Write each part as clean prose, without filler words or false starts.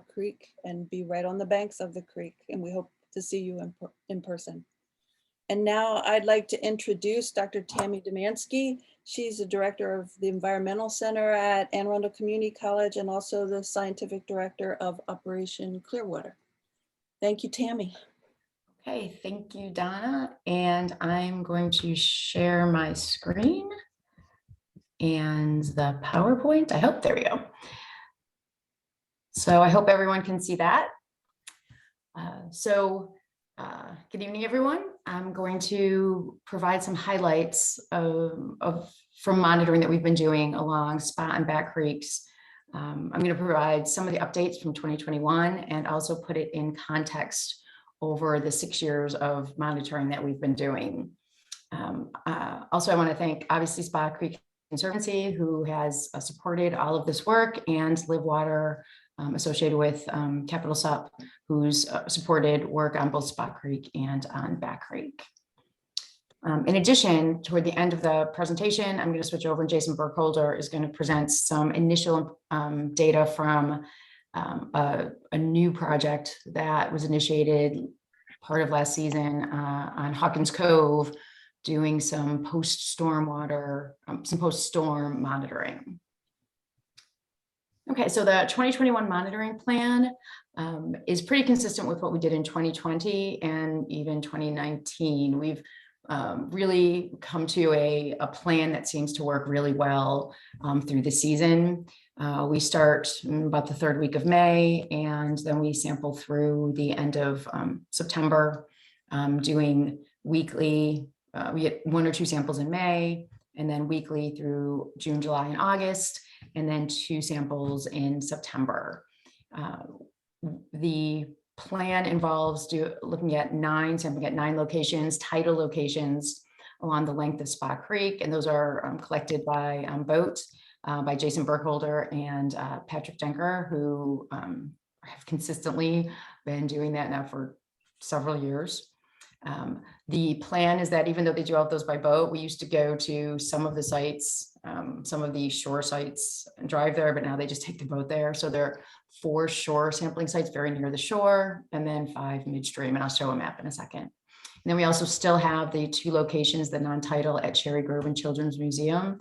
Creek and be right on the banks of the creek. And we hope to see you in person. And now I'd like to introduce Dr. Tammy Demansky. She's the director of the Environmental Center at Anne Arundel Community College and also the scientific director of Operation Clearwater. Thank you, Tammy. Okay, thank you, Donna. And I'm going to share my screen and the PowerPoint. I hope, there we go. So I hope everyone can see that. Good evening, everyone. I'm going to provide some highlights from monitoring that we've been doing along Spot and Back Creeks. I'm going to provide some of the updates from 2021 and also put it in context over the 6 years of monitoring that we've been doing. Also, I want to thank, obviously, Spot Creek Conservancy, who has supported all of this work, and Live Water, associated with Capital Sup, who's supported work on both Spot Creek and on Back Creek. In addition, toward the end of the presentation, I'm going to switch over, and Jason Burkholder is going to present some initial data from a new project that was initiated part of last season on Hawkins Cove, doing some post-storm monitoring. Okay, so the 2021 monitoring plan is pretty consistent with what we did in 2020 and even 2019. We've really come to a plan that seems to work really well through the season. We start about the 3rd week of May, and then we sample through the end of September, doing weekly. We get 1 or 2 samples in May, and then weekly through June, July, and August, and then 2 samples in September. The plan involves sampling at 9 locations, tidal locations along the length of Spot Creek, and those are collected by boat by Jason Burkholder and Patrick Denker, who have consistently been doing that now for several years. The plan is that even though they do all of those by boat, we used to go to some of the sites, some of the shore sites, and drive there, but now they just take the boat there. So there are 4 shore sampling sites very near the shore, and then 5 midstream, and I'll show a map in a second. And then we also still have the 2 locations, the non-tidal at Cherry Grove and Children's Museum,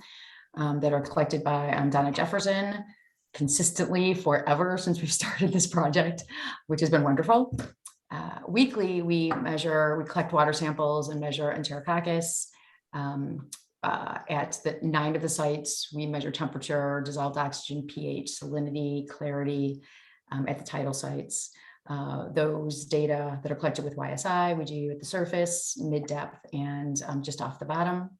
that are collected by Donna Jefferson consistently forever since we started this project, which has been wonderful. Weekly, we collect water samples and measure Enterococcus. At 9 of the sites, we measure temperature, dissolved oxygen, pH, salinity, clarity at the tidal sites. Those data that are collected with YSI, we do at the surface, mid-depth, and just off the bottom.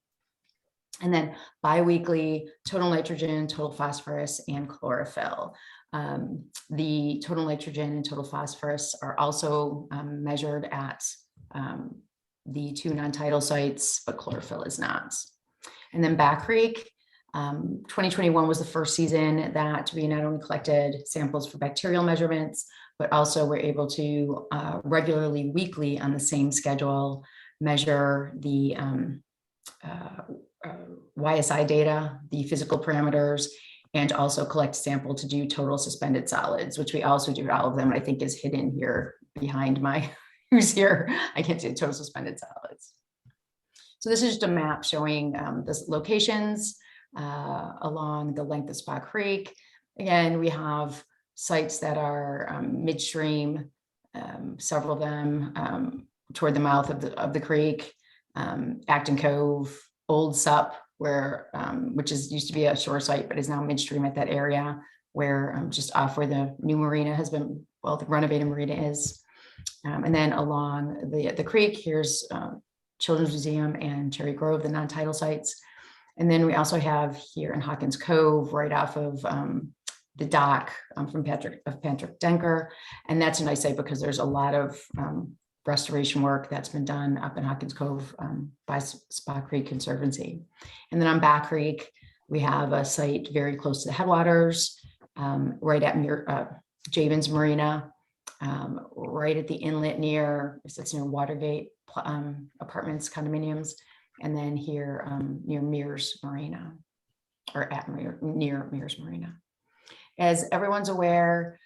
And then bi-weekly, total nitrogen, total phosphorus, and chlorophyll. The total nitrogen and total phosphorus are also measured at the 2 non-tidal sites, but chlorophyll is not. And then Back Creek, 2021 was the first season that we not only collected samples for bacterial measurements, but also were able to regularly, weekly on the same schedule, measure the YSI data, the physical parameters, and also collect sample to do total suspended solids, which we also do all of them. I think is hidden here behind my, who's here. I can't see the total suspended solids. So this is just a map showing the locations along the length of Spot Creek. Again, we have sites that are midstream, several of them toward the mouth of the creek, Acton Cove, Old Sup, where which used to be a shore site, but is now midstream at that area, where just off where the new marina has been, well, the renovated marina is. And then along the creek, here's Children's Museum and Cherry Grove, the non-tidal sites. And then we also have here in Hawkins Cove, right off of the dock from Patrick Denker. And that's a nice site because there's a lot of restoration work that's been done up in Hawkins Cove by Spot Creek Conservancy. And then on Back Creek, we have a site very close to the headwaters, right at Javens Marina, right at the inlet near Watergate Apartments, Condominiums, and then here near Mears Marina, or near Mears Marina. As everyone's aware,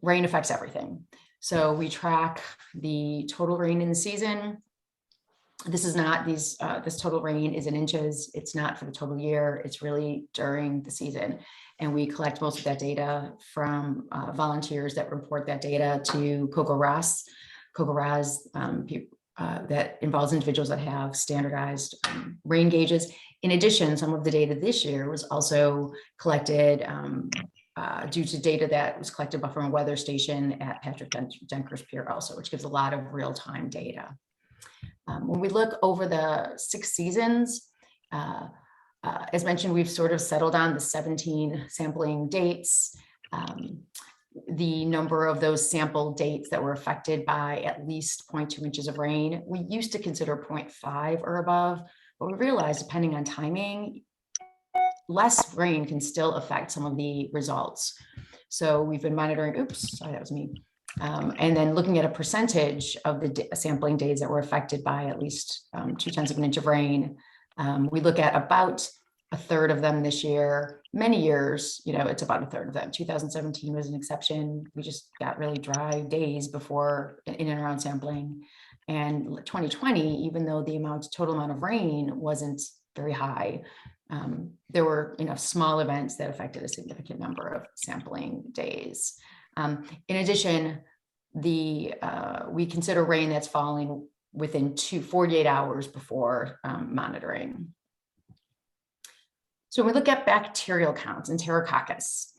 rain affects everything. So we track the total rain in the season. This is not this total rain is in inches. It's not for the total year. It's really during the season. And we collect most of that data from volunteers that report that data to COCO-RAS. COCO-RAS that involves individuals that have standardized rain gauges. In addition, some of the data this year was also collected due to data that was collected from a weather station at Patrick Denker's Pier also, which gives a lot of real-time data. When we look over the 6 seasons, as mentioned, we've sort of settled on the 17 sampling dates. The number of those sample dates that were affected by at least 0.2 inches of rain. We used to consider 0.5 or above, but we realized depending on timing, less rain can still affect some of the results. So we've been monitoring, oops, sorry, that was me. And then looking at a percentage of the sampling days that were affected by at least 0.2 of an inch of rain. We look at about a third of them this year. Many years, it's about a third of them. 2017 was an exception. We just got really dry days before in and around sampling. And 2020, even though the total amount of rain wasn't very high, there were enough small events that affected a significant number of sampling days. In addition, we consider rain that's falling within 48 hours before monitoring. So when we look at bacterial counts in Enterococcus,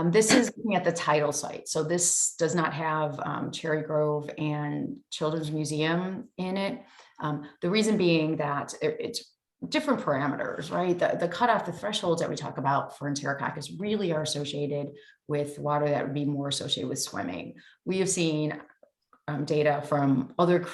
this is looking at the tidal site. So this does not have Cherry Grove and Children's Museum in it. The reason being that it's different parameters, right? The cutoff, the thresholds that we talk about for Enterococcus really are associated with water that would be more associated with swimming. We have seen data from other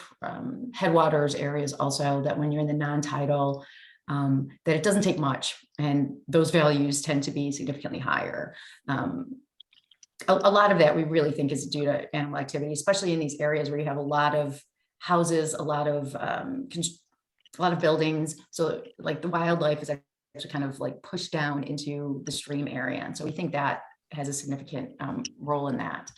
headwaters areas also that when you're in the non-tidal, that it doesn't take much, and those values tend to be significantly higher. A lot of that we really think is due to animal activity, especially in these areas where you have a lot of houses, a lot of buildings. So like the wildlife is actually kind of like pushed down into the stream area. And so we think that has a significant role in that.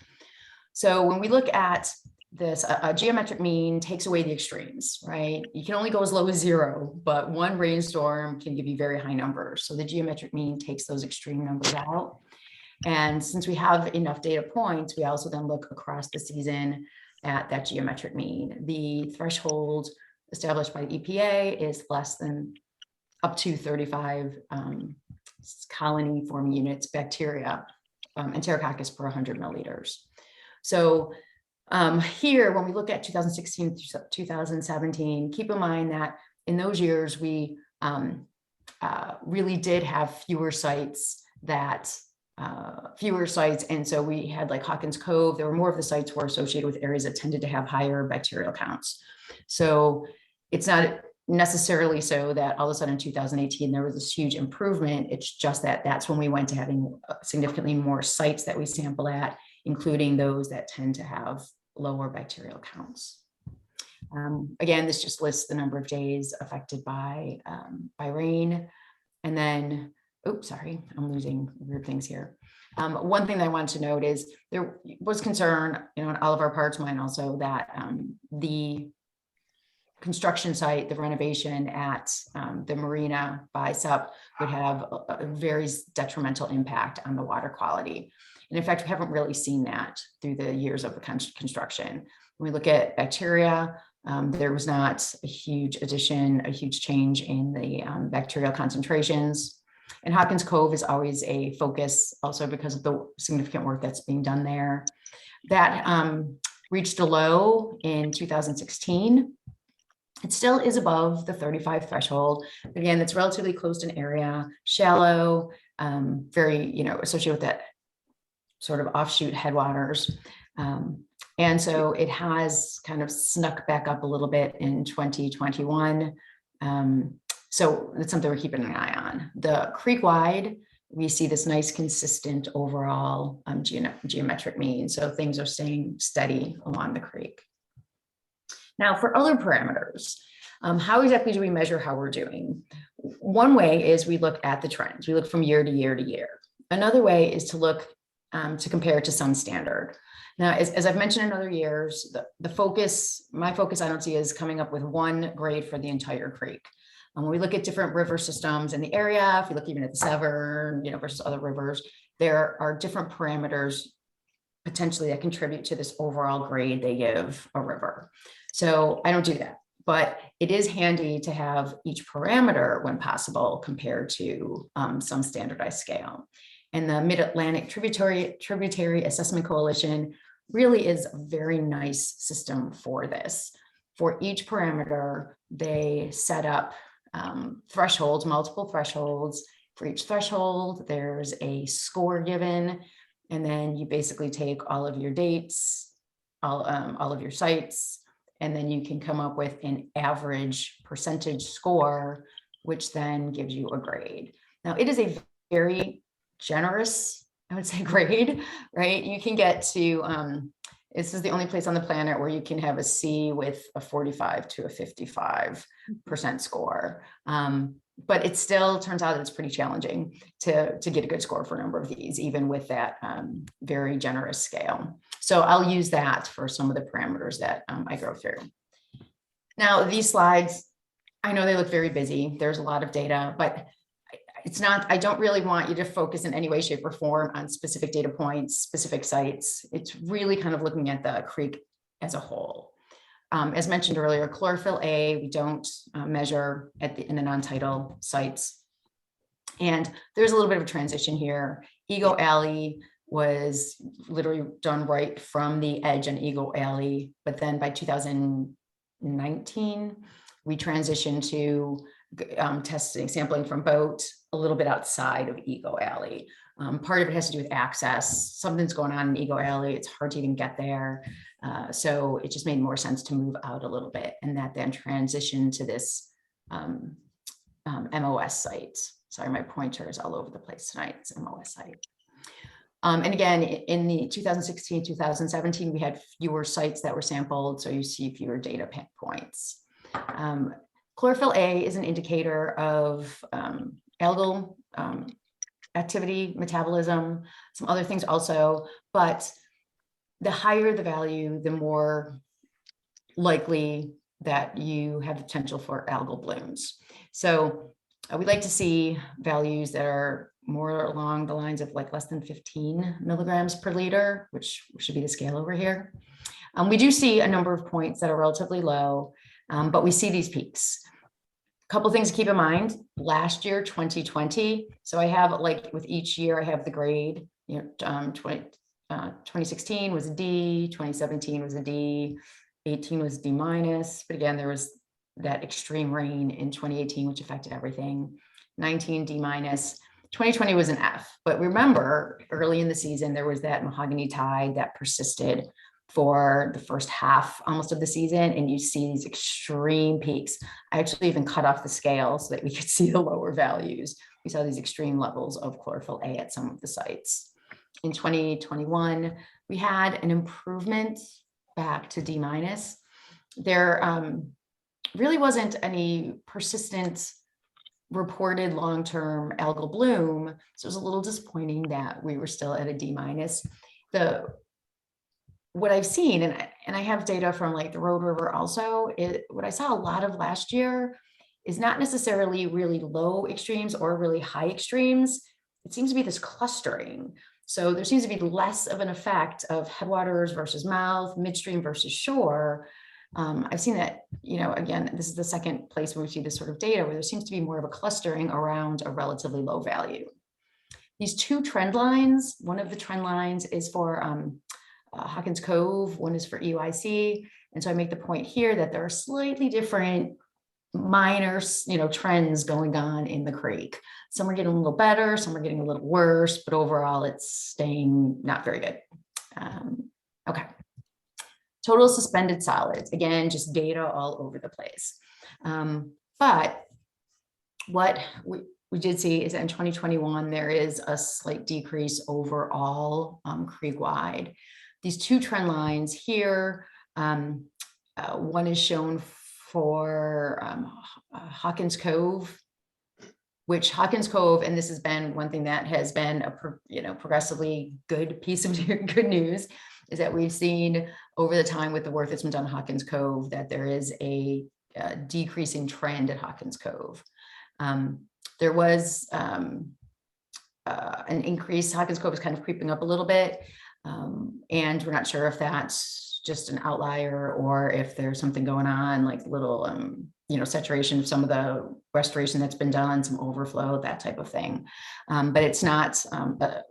So when we look at this, a geometric mean takes away the extremes, right? You can only go as low as 0, but one rainstorm can give you very high numbers. So the geometric mean takes those extreme numbers out. And since we have enough data points, we also then look across the season at that geometric mean. The threshold established by the EPA is less than up to 35 colony forming units, bacteria, Enterococcus per 100 milliliters. So here, when we look at 2016 through 2017, keep in mind that in those years, we really did have fewer sites. And so we had like Hawkins Cove, there were more of the sites were associated with areas that tended to have higher bacterial counts. So it's not necessarily so that all of a sudden in 2018, there was this huge improvement. It's just that that's when we went to having significantly more sites that we sample at, including those that tend to have lower bacterial counts. Again, this just lists the number of days affected by rain. And then, oops, sorry, I'm losing weird things here. One thing that I wanted to note is there was concern, on all of our parts, mine also, that the construction site, the renovation at the marina by SUP would have a very detrimental impact on the water quality. And in fact, we haven't really seen that through the years of the construction. When we look at bacteria, there was not a huge addition, a huge change in the bacterial concentrations. And Hawkins Cove is always a focus also because of the significant work that's being done there. That reached a low in 2016. It still is above the 35 threshold. Again, it's relatively closed-in area, shallow, very, associated with that sort of offshoot headwaters. And so it has kind of snuck back up a little bit in 2021. So that's something we're keeping an eye on. The creek-wide, we see this nice, consistent overall geometric mean. So things are staying steady along the creek. Now, for other parameters, how exactly do we measure how we're doing? One way is we look at the trends. We look from year to year to year. Another way is to look to compare to some standard. Now, as I've mentioned in other years, my focus I don't see is coming up with one grade for the entire creek. When we look at different river systems in the area, if we look even at the Severn, versus other rivers, there are different parameters potentially that contribute to this overall grade they give a river. So I don't do that, but it is handy to have each parameter when possible compared to some standardized scale. And the Mid-Atlantic Tributary Assessment Coalition really is a very nice system for this. For each parameter, they set up thresholds, multiple thresholds. For each threshold, there's a score given, and then you basically take all of your dates, all of your sites, and then you can come up with an average percentage score, which then gives you a grade. Now, it is a very generous, I would say, grade, right? You can get to, this is the only place on the planet where you can have a C with a 45 to a 55% score. But it still turns out that it's pretty challenging to get a good score for a number of these, even with that very generous scale. So I'll use that for some of the parameters that I go through. Now, these slides, I know they look very busy. There's a lot of data, but I don't really want you to focus in any way, shape, or form on specific data points, specific sites. It's really kind of looking at the creek as a whole. As mentioned earlier, chlorophyll A, we don't measure in the non-tidal sites. And there's a little bit of a transition here. Ego Alley was literally done right from the edge on Ego Alley. But then by 2019, we transitioned to sampling from boat a little bit outside of Ego Alley. Part of it has to do with access. Something's going on in Ego Alley. It's hard to even get there. So it just made more sense to move out a little bit, and that then transitioned to this MOS site. Sorry, my pointer is all over the place tonight. It's MOS site. And again, in the 2016, 2017, we had fewer sites that were sampled, so you see fewer data points. Chlorophyll A is an indicator of algal activity, metabolism, some other things also, but the higher the value, the more likely that you have the potential for algal blooms. So we like to see values that are more along the lines of like less than 15 milligrams per liter, which should be the scale over here. We do see a number of points that are relatively low, but we see these peaks. Couple things to keep in mind. Last year, 2020. So I have, like with each year, I have the grade. 2016 was a D, 2017 was a D, 18 was D minus. But again, there was that extreme rain in 2018, which affected everything. 19 D minus. 2020 was an F. But remember, early in the season, there was that mahogany tide that persisted for the first half almost of the season, and you see these extreme peaks. I actually even cut off the scale so that we could see the lower values. We saw these extreme levels of chlorophyll A at some of the sites. In 2021, we had an improvement back to D minus. There really wasn't any persistent reported long-term algal bloom, so it was a little disappointing that we were still at a D minus. What I've seen, and I have data from like the Road River also, what I saw a lot of last year is not necessarily really low extremes or really high extremes. It seems to be this clustering. So there seems to be less of an effect of headwaters versus mouth, midstream versus shore. I've seen that, again, this is the second place where we see this sort of data where there seems to be more of a clustering around a relatively low value. These two trend lines, one of the trend lines is for Hawkins Cove, one is for EYC. And so I make the point here that there are slightly different minor, trends going on in the creek. Some are getting a little better, some are getting a little worse, but overall it's staying not very good. Okay. Total suspended solids, again, just data all over the place. But what we did see is that in 2021, there is a slight decrease overall creek-wide. These two trend lines here, one is shown for Hawkins Cove, which Hawkins Cove, and this has been one thing that has been a progressively good piece of good news, is that we've seen over the time with the work that's been done in Hawkins Cove that there is a decreasing trend at Hawkins Cove. There was an increase. Hawkins Cove is kind of creeping up a little bit, and we're not sure if that's just an outlier or if there's something going on, like little saturation of some of the restoration that's been done, some overflow, that type of thing. But it's not,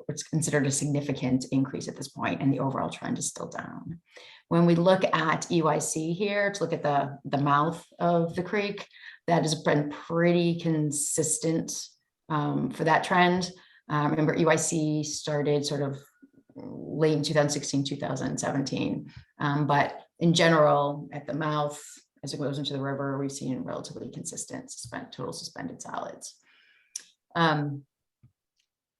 it's considered a significant increase at this point, and the overall trend is still down. When we look at EYC here, to look at the mouth of the creek, that has been pretty consistent for that trend. Remember, EYC started sort of late in 2016, 2017. But in general, at the mouth, as it goes into the river, we've seen relatively consistent total suspended solids.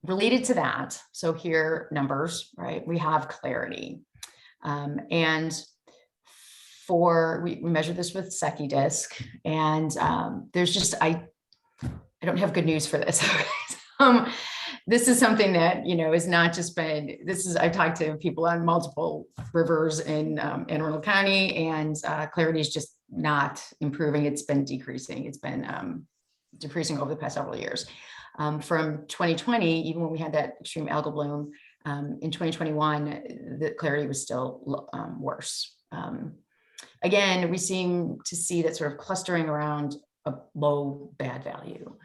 Related to that, so here numbers, right? We have clarity. And we measure this with Secchi disc, and there's just, I don't have good news for this. This is something that, is not just been, I've talked to people on multiple rivers in Anne Arundel County, and clarity is just not improving. It's been decreasing. It's been decreasing over the past several years. From 2020, even when we had that extreme algal bloom, in 2021, the clarity was still worse. Again, we seem to see that sort of clustering around a low bad value.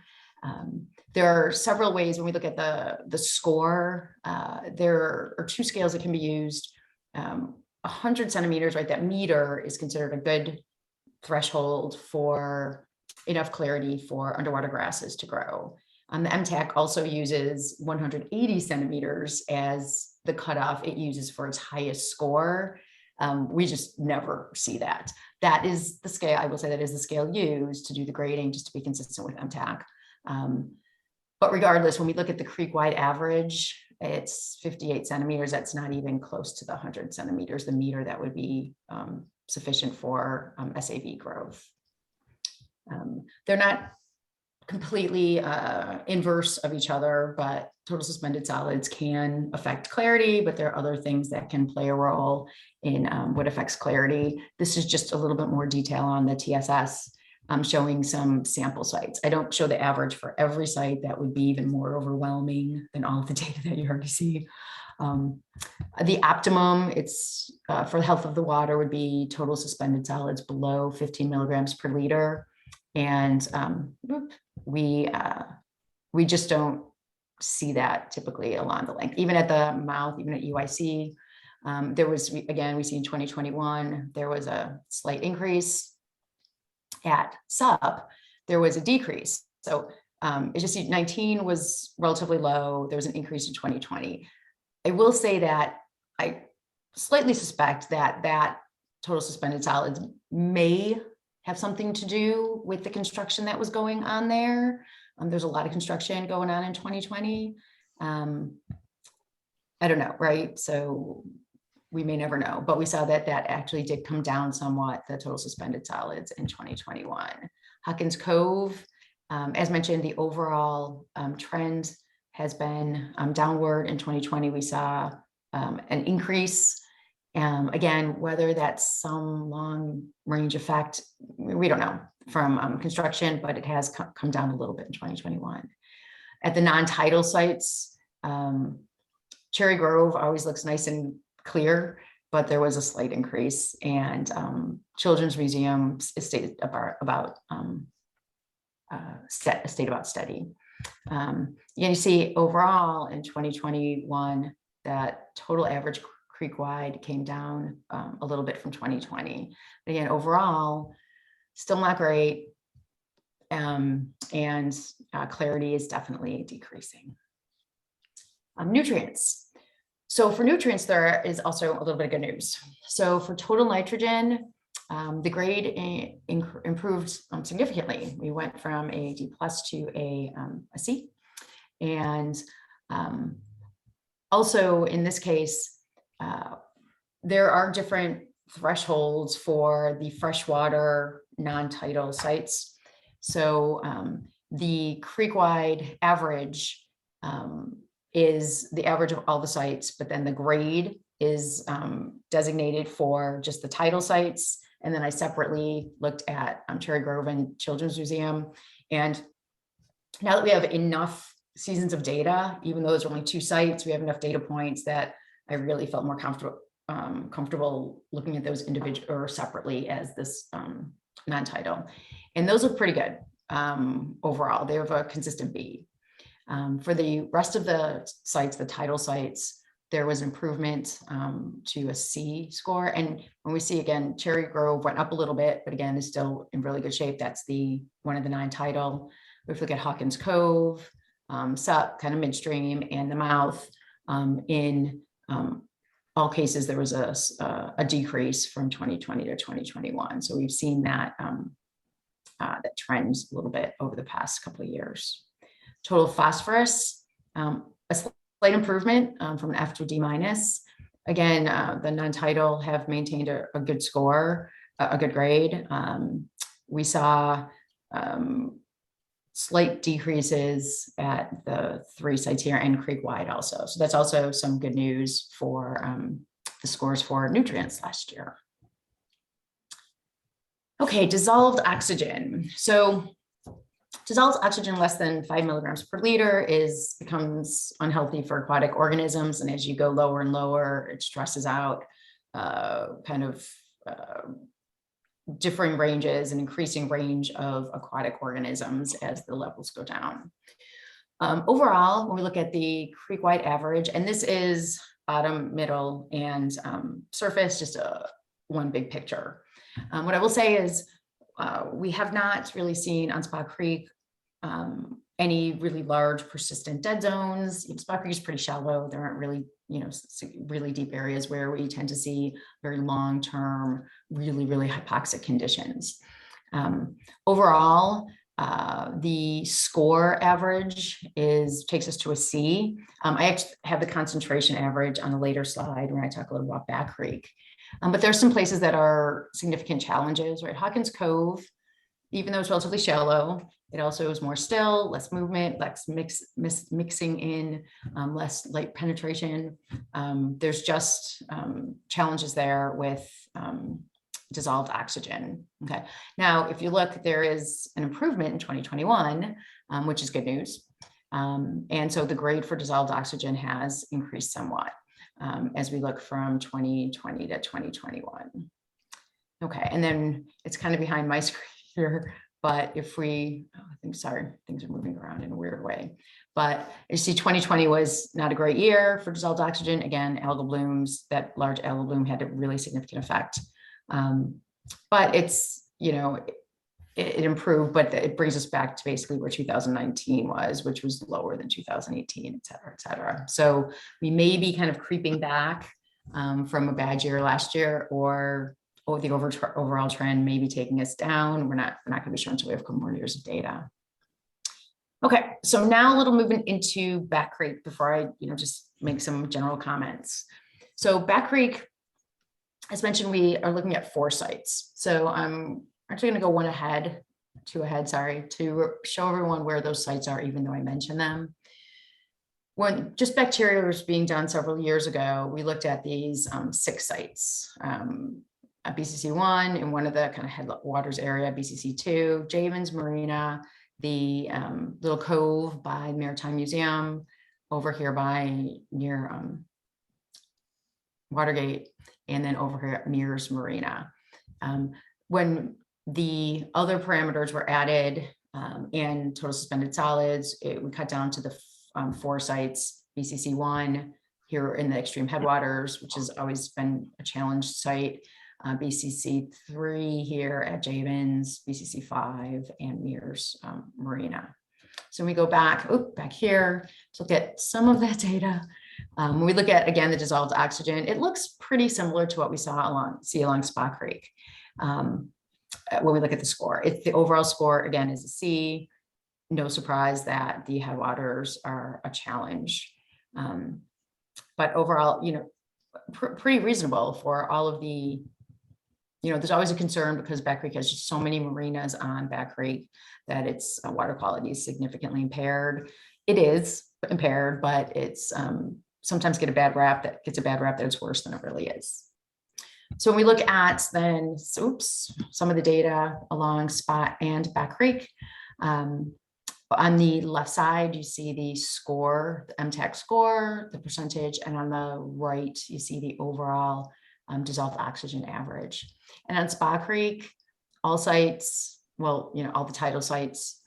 There are several ways when we look at the score. There are two scales that can be used. 100 centimeters, right? That meter is considered a good threshold for enough clarity for underwater grasses to grow. The MTAC also uses 180 centimeters as the cutoff it uses for its highest score. We just never see that. That is the scale, I will say, that is the scale used to do the grading, just to be consistent with MTAC. But regardless, when we look at the creek-wide average, it's 58 centimeters. That's not even close to the 100 centimeters, the meter that would be sufficient for SAV growth. They're not completely inverse of each other, but total suspended solids can affect clarity, but there are other things that can play a role in what affects clarity. This is just a little bit more detail on the TSS. I'm showing some sample sites. I don't show the average for every site. That would be even more overwhelming than all of the data that you already see. The optimum, it's for the health of the water, would be total suspended solids below 15 milligrams per liter. And we just don't see that typically along the length. Even at the mouth, even at UIC, there was, again, we see in 2021, there was a slight increase. At SUP, there was a decrease. So it's just 19 was relatively low. There was an increase in 2020. I will say that I slightly suspect that total suspended solids may have something to do with the construction that was going on there. There's a lot of construction going on in 2020. I don't know, right? So we may never know, but we saw that actually did come down somewhat, the total suspended solids in 2021. Hawkins Cove, as mentioned, the overall trend has been downward. In 2020, we saw an increase. Again, whether that's some long range effect, we don't know from construction, but it has come down a little bit in 2021. At the non-tidal sites, Cherry Grove always looks nice and clear, but there was a slight increase, and Children's Museum stayed about steady. You see overall in 2021 that total average creek-wide came down a little bit from 2020. But again, overall, still not great, and clarity is definitely decreasing. Nutrients. So for nutrients, there is also a little bit of good news. So for total nitrogen, the grade improved significantly. We went from a D+ to a C. And also in this case, there are different thresholds for the freshwater non-tidal sites. So The creek-wide average is the average of all the sites, but then the grade is designated for just the tidal sites. And then I separately looked at Cherry Grove and Children's Museum. And now that we have enough seasons of data, even though there's only 2 sites, we have enough data points that I really felt more comfortable looking at those individual or separately as this non-tidal. And those look pretty good overall. They have a consistent B. For the rest of the sites, the tidal sites, there was improvement to a C score. And when we see again, Cherry Grove went up a little bit, but again, is still in really good shape. That's one of the 9 tidal. If we look at Hawkins Cove, Sup, kind of midstream, and the mouth, in all cases, there was a decrease from 2020 to 2021. So we've seen that that trends a little bit over the past couple of years. Total phosphorus, a slight improvement from an F to D minus. Again, the non-tidal have maintained a good score, a good grade. We saw slight decreases at the 3 sites here and creek-wide also. So that's also some good news for the scores for nutrients last year. Okay, dissolved oxygen. So dissolved oxygen less than 5 milligrams per liter becomes unhealthy for aquatic organisms. And as you go lower and lower, it stresses out differing ranges and increasing range of aquatic organisms as the levels go down. Overall, when we look at the creek-wide average, and this is bottom, middle, and surface, just one big picture. What I will say is we have not really seen on Spa Creek any really large persistent dead zones. Spa Creek is pretty shallow. There aren't really, really deep areas where we tend to see very long-term, really, really hypoxic conditions. Overall, the score average takes us to a C. I actually have the concentration average on a later slide when I talk a little about Back Creek. But there's some places that are significant challenges, right? Hawkins Cove, even though it's relatively shallow, it also is more still, less movement, less mixing in, less light penetration. There's just challenges there with dissolved oxygen. Okay. Now, if you look, there is an improvement in 2021, which is good news. And so the grade for dissolved oxygen has increased somewhat as we look from 2020 to 2021. Okay, and then it's kind of behind my screen here, but if we, things are moving around in a weird way. But you see 2020 was not a great year for dissolved oxygen. Again, algal blooms, that large algal bloom had a really significant effect. But it's, it improved, but it brings us back to basically where 2019 was, which was lower than 2018, et cetera, et cetera. So we may be kind of creeping back from a bad year last year, or the overall trend may be taking us down. We're not going to be sure until we have a couple more years of data. Okay, so now a little movement into Back Creek before I, just make some general comments. So Back Creek, as mentioned, we are looking at 4 sites. So I'm actually going to go two ahead, to show everyone where those sites are, even though I mentioned them. When just bacteria was being done several years ago, we looked at these 6 sites. At BCC1 in one of the kind of headwaters area, BCC2, Javens Marina, the little cove by Maritime Museum, over here near Watergate, and then over here at Mears Marina. When the other parameters were added and total suspended solids, we cut down to the 4 sites, BCC1 here in the extreme headwaters, which has always been a challenged site, BCC3 here at Javens, BCC5, and Mears Marina. So we go back here to look at some of that data. When we look at, again, the dissolved oxygen, it looks pretty similar to what we see along Spa Creek. When we look at the score, the overall score, again, is a C. No surprise that the headwaters are a challenge. But overall, pretty reasonable for all of the there's always a concern because Back Creek has just so many marinas on Back Creek that its water quality is significantly impaired. It is impaired, but it's sometimes gets a bad rap that it's worse than it really is. So when we look at then, some of the data along Spot and Back Creek, on the left side, you see the score, the MTAC score, the percentage, and on the right, you see the overall dissolved oxygen average. And on Spa Creek, all sites, all the tidal sites,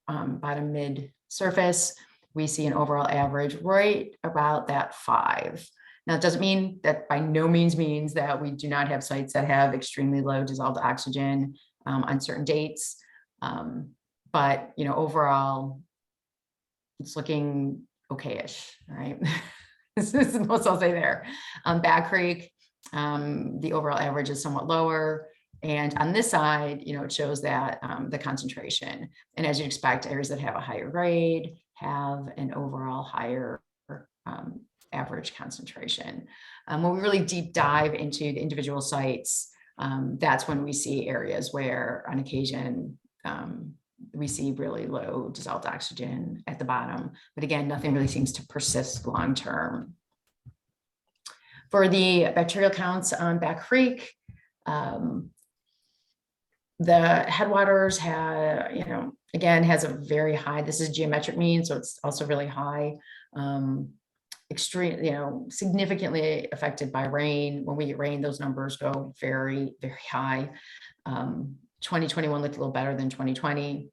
bottom mid surface, we see an overall average right about that 5. Now, it doesn't mean that, by no means means that we do not have sites that have extremely low dissolved oxygen on certain dates. But, overall, it's looking okay-ish, right? This is the most I'll say there. Back Creek, the overall average is somewhat lower. And on this side, it shows that the concentration. And as you'd expect, areas that have a higher grade have an overall higher average concentration. When we really deep dive into the individual sites, that's when we see areas where on occasion we see really low dissolved oxygen at the bottom. But again, nothing really seems to persist long-term. For the bacterial counts on Back Creek, the headwaters again, has a very high, this is geometric mean, so it's also really high. Extreme, significantly affected by rain. When we get rain, those numbers go very, very high. 2021 looked a little better than 2020.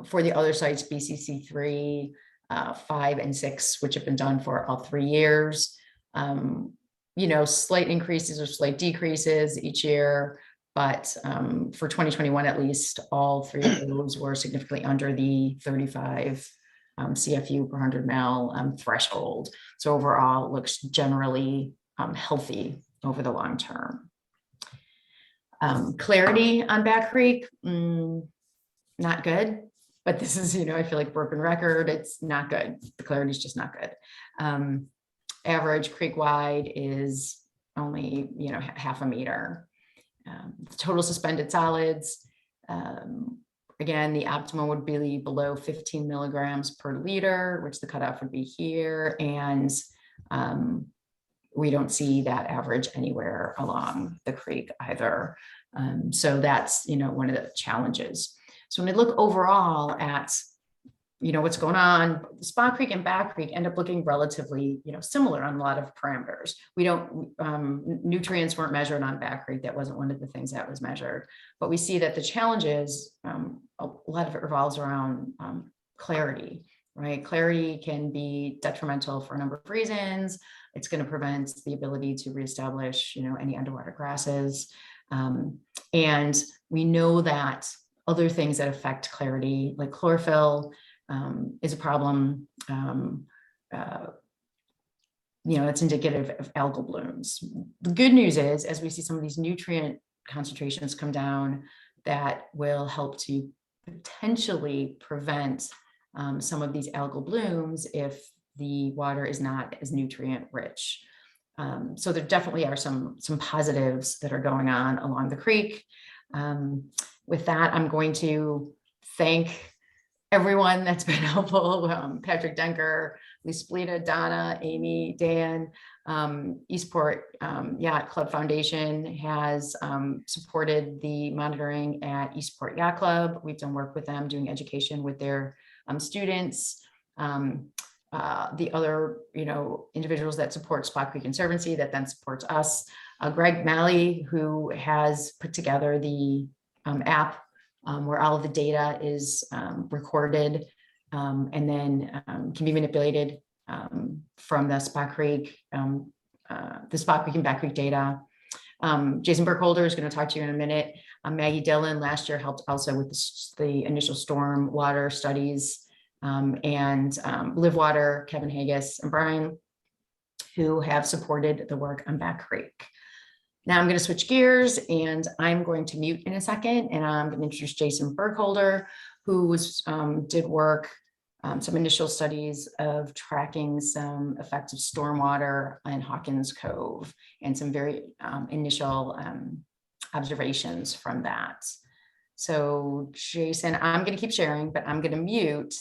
For the other sites, BCC 3, 5, and 6, which have been done for all 3 years, slight increases or slight decreases each year. But for 2021, at least, all 3 of those were significantly under the 35 CFU per 100 ml threshold. So overall, it looks generally healthy over the long term. Clarity on Back Creek, not good. But this is, I feel like broken record. It's not good. The clarity is just not good. Average creek-wide is only, half a meter. Total suspended solids, again, the optimum would be below 15 milligrams per liter, which the cutoff would be here. And we don't see that average anywhere along the creek either. So that's, one of the challenges. So when we look overall at, what's going on, Spa Creek and Back Creek end up looking relatively, similar on a lot of parameters. We don't, nutrients weren't measured on Back Creek. That wasn't one of the things that was measured. But we see that the challenges, a lot of it revolves around clarity, right? Clarity can be detrimental for a number of reasons. It's going to prevent the ability to reestablish, any underwater grasses. And we know that other things that affect clarity, like chlorophyll, is a problem. It's indicative of algal blooms. The good news is, as we see some of these nutrient concentrations come down, that will help to potentially prevent some of these algal blooms if the water is not as nutrient rich. So there definitely are some positives that are going on along the creek. With that, I'm going to thank everyone that's been helpful. Patrick Denker, Lisa Splita, Donna, Amy, Dan, Eastport Yacht Club Foundation has supported the monitoring at Eastport Yacht Club. We've done work with them doing education with their students. The other, individuals that support Spot Creek Conservancy that then supports us. Greg Malley, who has put together the app where all of the data is recorded and then can be manipulated from the Spot Creek and Back Creek data. Jason Burkholder is going to talk to you in a minute. Maggie Dillon last year helped also with the initial storm water studies, and Live Water, Kevin Haggis and Brian, who have supported the work on Back Creek. Now I'm going to switch gears and I'm going to mute in a second, and I'm going to introduce Jason Burkholder, who did work, some initial studies of tracking some effects of stormwater in Hawkins Cove and some very initial observations from that. So Jason, I'm going to keep sharing, but I'm going to mute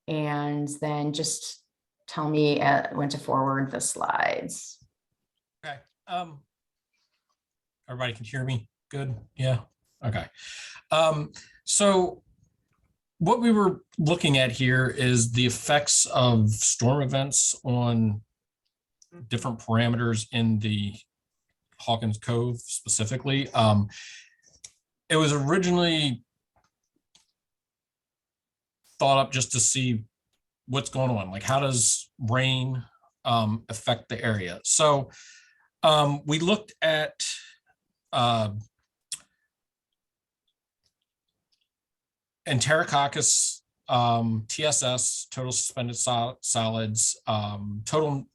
and then just tell me when to forward the slides. Okay. Everybody can hear me? Good. Yeah. Okay. So what we were looking at here is the effects of storm events on different parameters in the Hawkins Cove specifically. It was originally thought up just to see what's going on, like how does rain affect the area. So we looked at Enterococcus, TSS, total suspended solids, total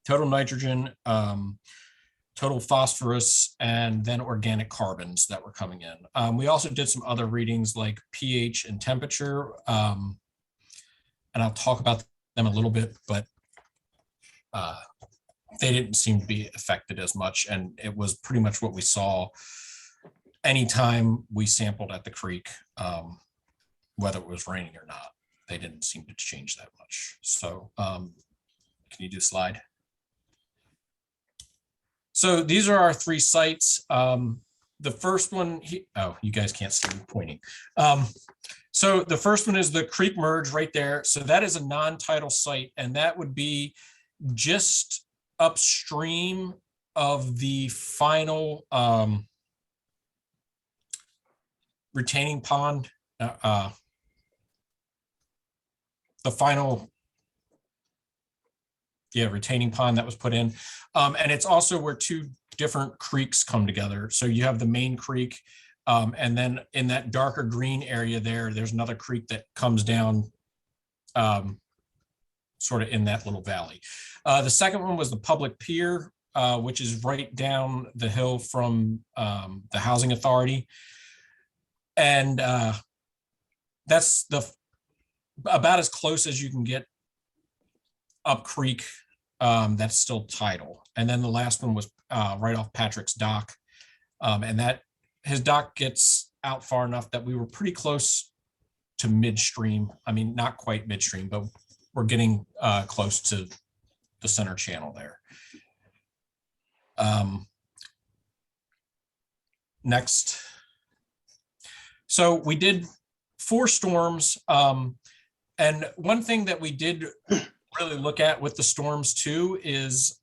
nitrogen, total phosphorus, and then organic carbons that were coming in. We also did some other readings like pH and temperature, and I'll talk about them a little bit, but they didn't seem to be affected as much, and it was pretty much what we saw anytime we sampled at the creek, whether it was raining or not. They didn't seem to change that much. So can you do a slide? So these are our 3 sites. The first one, oh, you guys can't see me pointing. So the first one is the creek merge right there. So that is a non-tidal site, and that would be just upstream of the final retaining pond, the final retaining pond that was put in. And it's also where 2 different creeks come together. So you have the main creek, and then in that darker green area there's another creek that comes down sort of in that little valley. The second one was the public pier, which is right down the hill from the housing authority. And that's about as close as you can get up creek. That's still tidal. And then the last one was right off Patrick's dock. And that his dock gets out far enough that we were pretty close to midstream. I mean, not quite midstream, but we're getting close to the center channel there. Next. So we did 4 storms. And one thing that we did really look at with the storms too is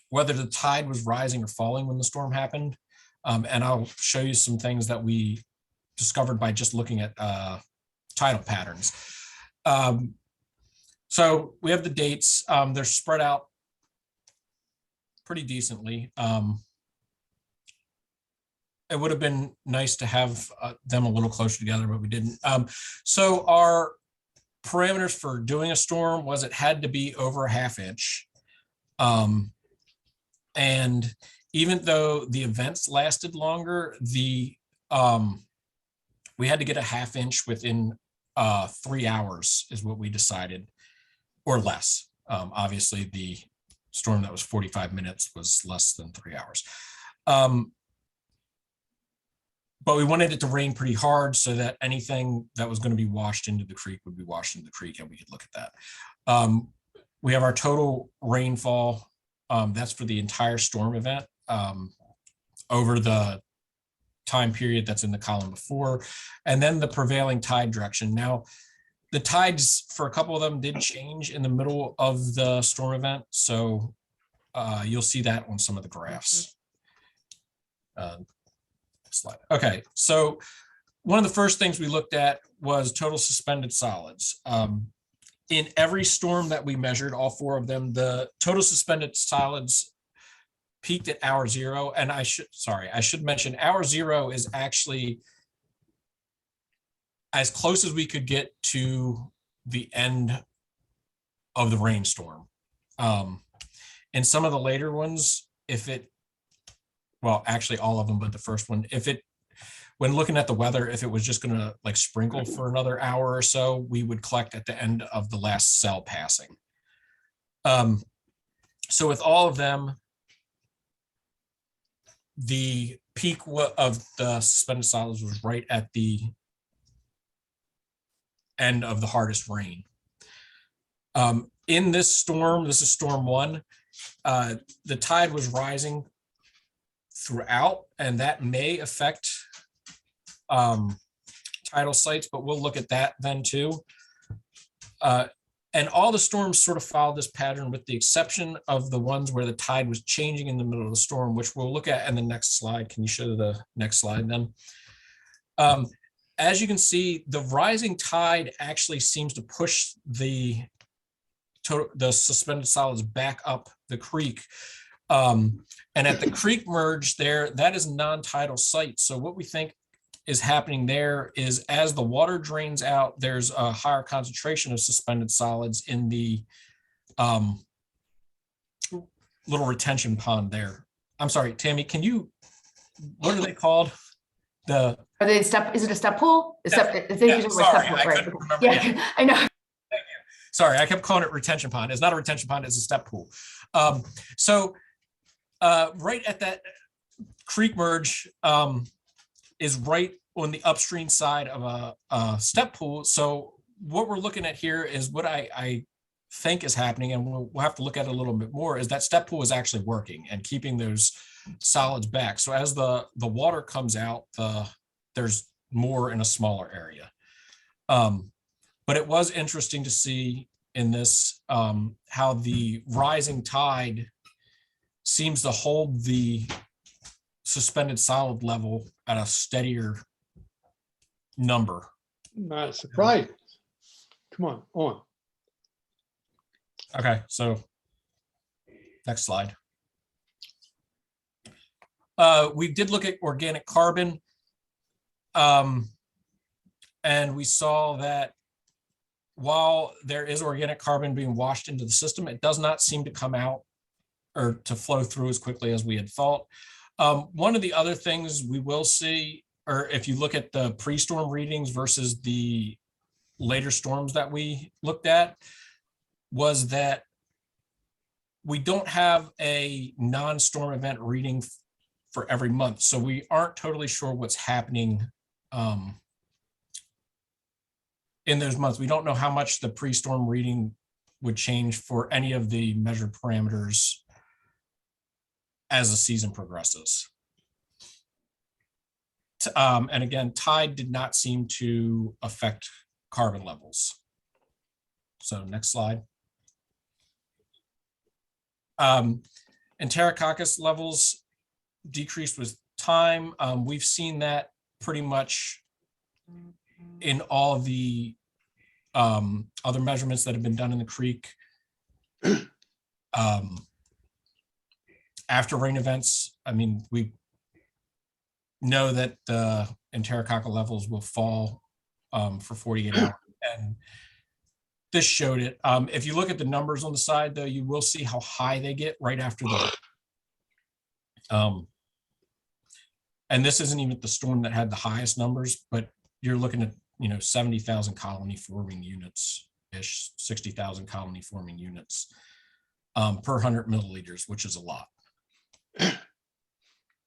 whether the tide was rising or falling when the storm happened. And I'll show you some things that we discovered by just looking at tidal patterns. So we have the dates. They're spread out pretty decently. It would have been nice to have them a little closer together, but we didn't. So our parameters for doing a storm was it had to be over a ½ inch. And even though the events lasted longer, we had to get a ½ inch within 3 hours is what we decided, or less. Obviously, the storm that was 45 minutes was less than 3 hours. But we wanted it to rain pretty hard so that anything that was going to be washed into the creek would be washed into the creek, and we could look at that. We have our total rainfall. That's for the entire storm event over the time period that's in the column before, and then the prevailing tide direction. Now, the tides for a couple of them did change in the middle of the storm event, so you'll see that on some of the graphs. Slide. Okay, so one of the first things we looked at was total suspended solids. In every storm that we measured, all 4 of them, the total suspended solids peaked at hour 0. And I should mention hour 0 is actually as close as we could get to the end of the rainstorm. In some of the later ones, well, actually all of them, but the first one, when looking at the weather, if it was just going to like sprinkle for another hour or so, we would collect at the end of the last cell passing. So with all of them, the peak of the suspended solids was right at the end of the hardest rain. In this storm, this is storm 1, the tide was rising throughout, and that may affect tidal sites, but we'll look at that then too. And all the storms sort of followed this pattern with the exception of the ones where the tide was changing in the middle of the storm, which we'll look at in the next slide. Can you show the next slide then? As you can see, the rising tide actually seems to push the suspended solids back up the creek. And at the creek merge there, that is a non-tidal site. So what we think is happening there is as the water drains out, there's a higher concentration of suspended solids in the little retention pond there. I'm sorry, Tammy, can you, what are they called? Are they step, is it a step pool? Sorry, I couldn't remember. Yeah, I know. Thank you. Sorry, I kept calling it retention pond. It's not a retention pond, it's a step pool. Right at that creek merge, is right on the upstream side of a step pool. So what we're looking at here is what I think is happening, and we'll have to look at it a little bit more, is that step pool is actually working and keeping those solids back. So as the water comes out, there's more in a smaller area. But it was interesting to see in this how the rising tide seems to hold the suspended solid level at a steadier number. Not surprising. Come on. Okay, so next slide. We did look at organic carbon, and we saw that while there is organic carbon being washed into the system, it does not seem to come out or to flow through as quickly as we had thought. One of the other things we will see, or if you look at the pre-storm readings versus the later storms that we looked at, was that we don't have a non-storm event reading for every month. So we aren't totally sure what's happening in those months. We don't know how much the pre-storm reading would change for any of the measured parameters as the season progresses. And again, tide did not seem to affect carbon levels. So next slide. Enterococcus levels decreased with time. We've seen that pretty much in all of the other measurements that have been done in the creek. After rain events, I mean, we know that the enterococcal levels will fall for 48 hours, and this showed it. If you look at the numbers on the side, though, you will see how high they get right after the and this isn't even the storm that had the highest numbers, but you're looking at 70,000 colony forming units ish, 60,000 colony forming units per 100 milliliters, which is a lot.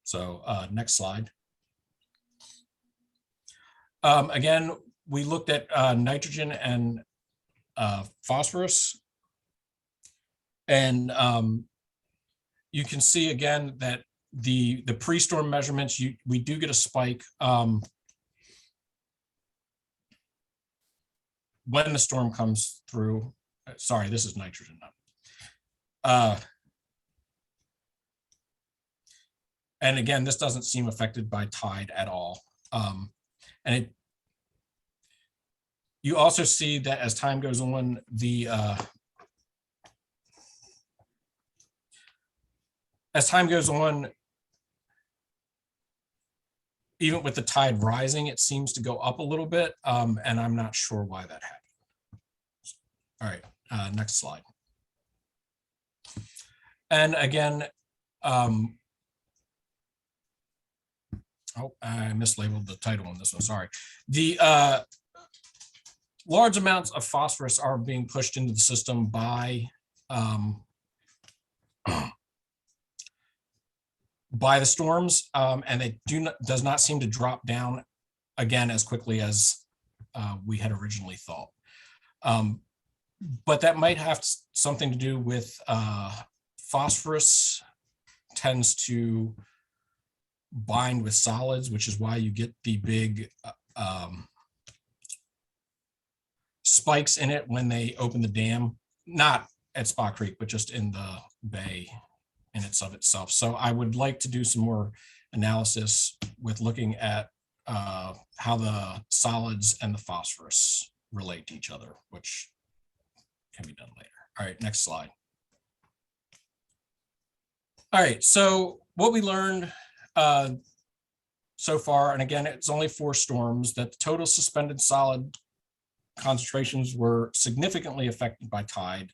So next slide. Again, we looked at nitrogen and phosphorus, and you can see again that the pre-storm measurements, we do get a spike when the storm comes through. Sorry, this is nitrogen now. And again, this doesn't seem affected by tide at all. And you also see that as time goes on, even with the tide rising, it seems to go up a little bit, and I'm not sure why that happened. All right, next slide. And again, oh, I mislabeled the title on this one, sorry. The large amounts of phosphorus are being pushed into the system by by the storms, and they does not seem to drop down again as quickly as we had originally thought. But that might have something to do with phosphorus tends to bind with solids, which is why you get the big spikes in it when they open the dam, not at Spot Creek, but just in the bay in itself. So I would like to do some more analysis with looking at how the solids and the phosphorus relate to each other, which can be done later. All right, next slide. All right, so what we learned so far, and again, it's only 4 storms, that the total suspended solid concentrations were significantly affected by tide.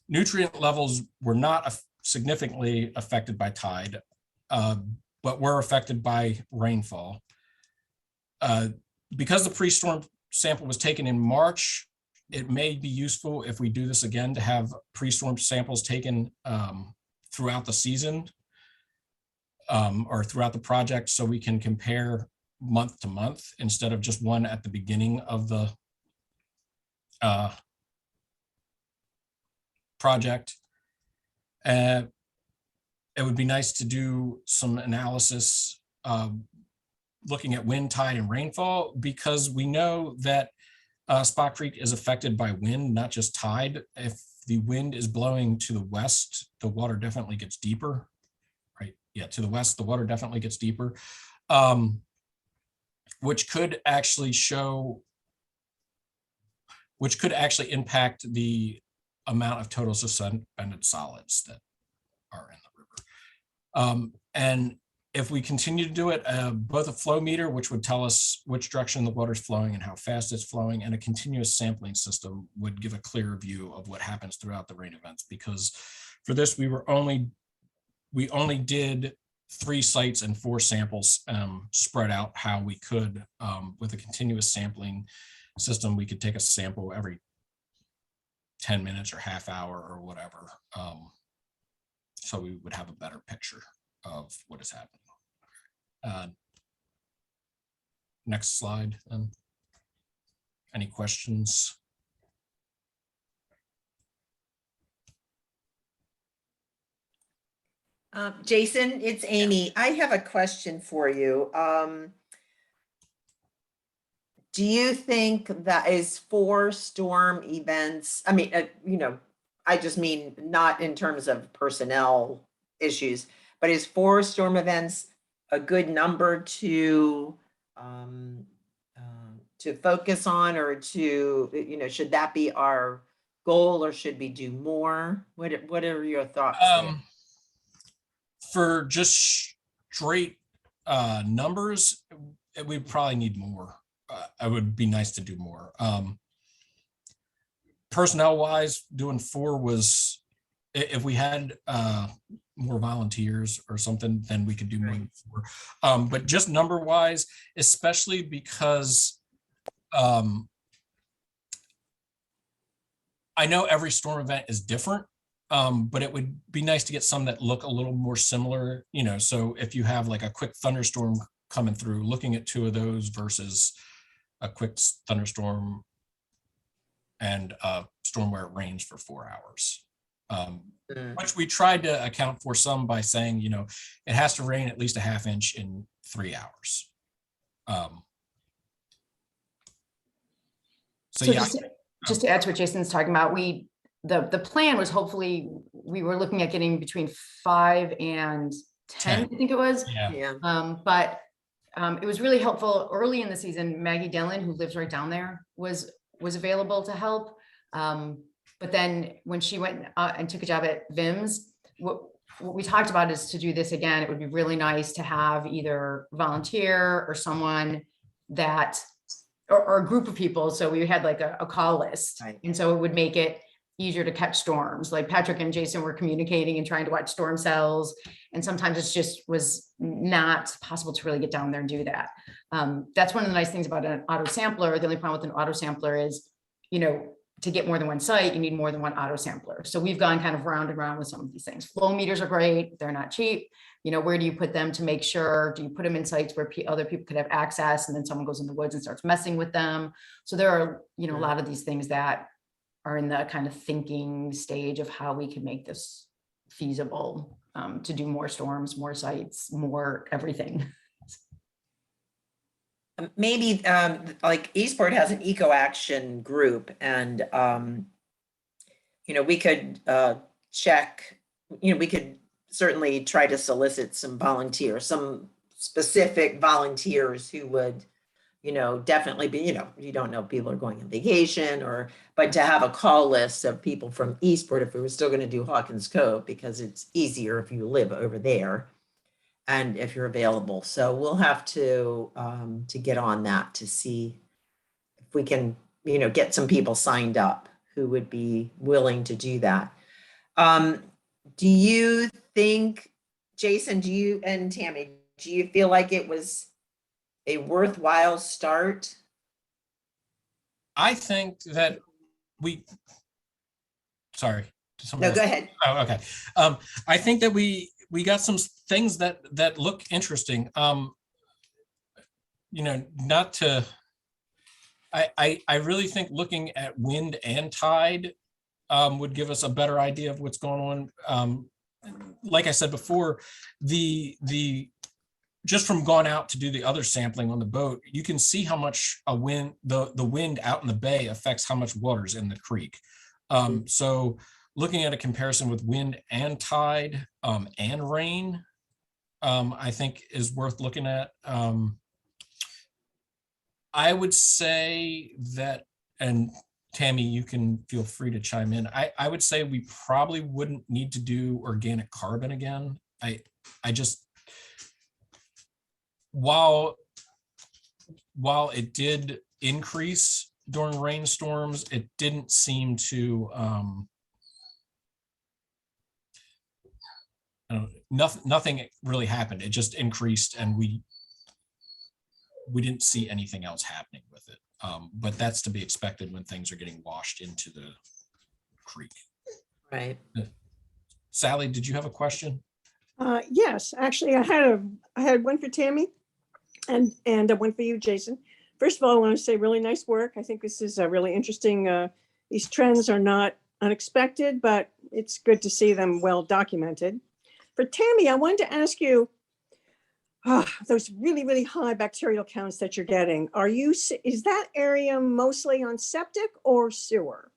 Nutrient levels were not significantly affected by tide, but were affected by rainfall. Because the pre-storm sample was taken in March, it may be useful if we do this again to have pre-storm samples taken throughout the season or throughout the project, so we can compare month to month instead of just one at the beginning of the project. It would be nice to do some analysis looking at wind, tide, and rainfall, because we know that Spot Creek is affected by wind, not just tide. If the wind is blowing to the west, the water definitely gets deeper, right? Yeah, to the west, the water definitely gets deeper, which could actually impact the amount of total suspended solids that are in the river. And if we continue to do it, both a flow meter, which would tell us which direction the water is flowing and how fast it's flowing, and a continuous sampling system would give a clearer view of what happens throughout the rain events. Because for this, we only did 3 sites and 4 samples spread out how we could. With a continuous sampling system, we could take a sample every 10 minutes or half hour or whatever. So we would have a better picture of what is happening. Next slide. Any questions? Jason, it's Amy. I have a question for you. Do you think that is 4 storm events? I mean, I just mean not in terms of personnel issues, but is 4 storm events a good number to focus on, or to, should that be our goal, or should we do more? What are your thoughts? For just straight numbers, we probably need more. It would be nice to do more. Personnel wise, doing 4 was, if we had more volunteers or something, then we could do more than 4. But just number wise, especially because I know every storm event is different, but it would be nice to get some that look a little more similar, so if you have like a quick thunderstorm coming through, looking at 2 of those versus a quick thunderstorm and a storm where it rains for 4 hours. Which we tried to account for some by saying, it has to rain at least a ½ inch in 3 hours. So yeah. Just to add to what Jason's talking about, the plan was, hopefully we were looking at getting between 5 and 10, I think it was. Yeah. But it was really helpful early in the season. Maggie Dillon, who lives right down there, was available to help. But then when she went and took a job at VIMS, what we talked about is to do this again. It would be really nice to have either volunteer or someone that, or a group of people. So we had like a call list. Right. And so it would make it easier to catch storms. Like Patrick and Jason were communicating and trying to watch storm cells. And sometimes it just was not possible to really get down there and do that. That's one of the nice things about an auto sampler. The only problem with an auto sampler is, to get more than one site, you need more than one auto sampler. So we've gone kind of round and round with some of these things. Flow meters are great. They're not cheap. You know, where do you put them to make sure? Do you put them in sites where other people could have access, and then someone goes in the woods and starts messing with them? So there are, you know, a lot of these things that are in the kind of thinking stage of how we can make this feasible, to do more storms, more sites, more everything. Maybe like Eastport has an eco action group, and you know, we could check, you know, we could certainly try to solicit some volunteers, some specific volunteers who would, you know, definitely be, you know, you don't know, people are going on vacation, or, but to have a call list of people from Eastport if we were still going to do Hawkins Cove, because it's easier if you live over there and if you're available. So we'll have to get on that to see if we can, you know, get some people signed up who would be willing to do that. Do you think, Jason, do you, and Tammy, do you feel like it was a worthwhile start? I think that sorry. No, go ahead. Oh, okay. I think that we got some things that look interesting. You know, not to, I really think looking at wind and tide would give us a better idea of what's going on. Like I said before, the just from going out to do the other sampling on the boat, you can see how much the wind out in the bay affects how much water's in the creek. So looking at a comparison with wind and tide and rain, I think is worth looking at. I would say that, and Tammy, you can feel free to chime in. I would say we probably wouldn't need to do organic carbon again. I just, while it did increase during rainstorms, it didn't seem to, nothing really happened. It just increased, and we didn't see anything else happening with it. But that's to be expected when things are getting washed into the creek. Right. Sally, did you have a question? Yes, actually, I had one for Tammy and one for you, Jason. First of all, I want to say really nice work. I think this is really interesting. These trends are not unexpected, but it's good to see them well documented. For Tammy, I wanted to ask you, those really, really high bacterial counts that you're getting, is that area mostly on septic or sewer?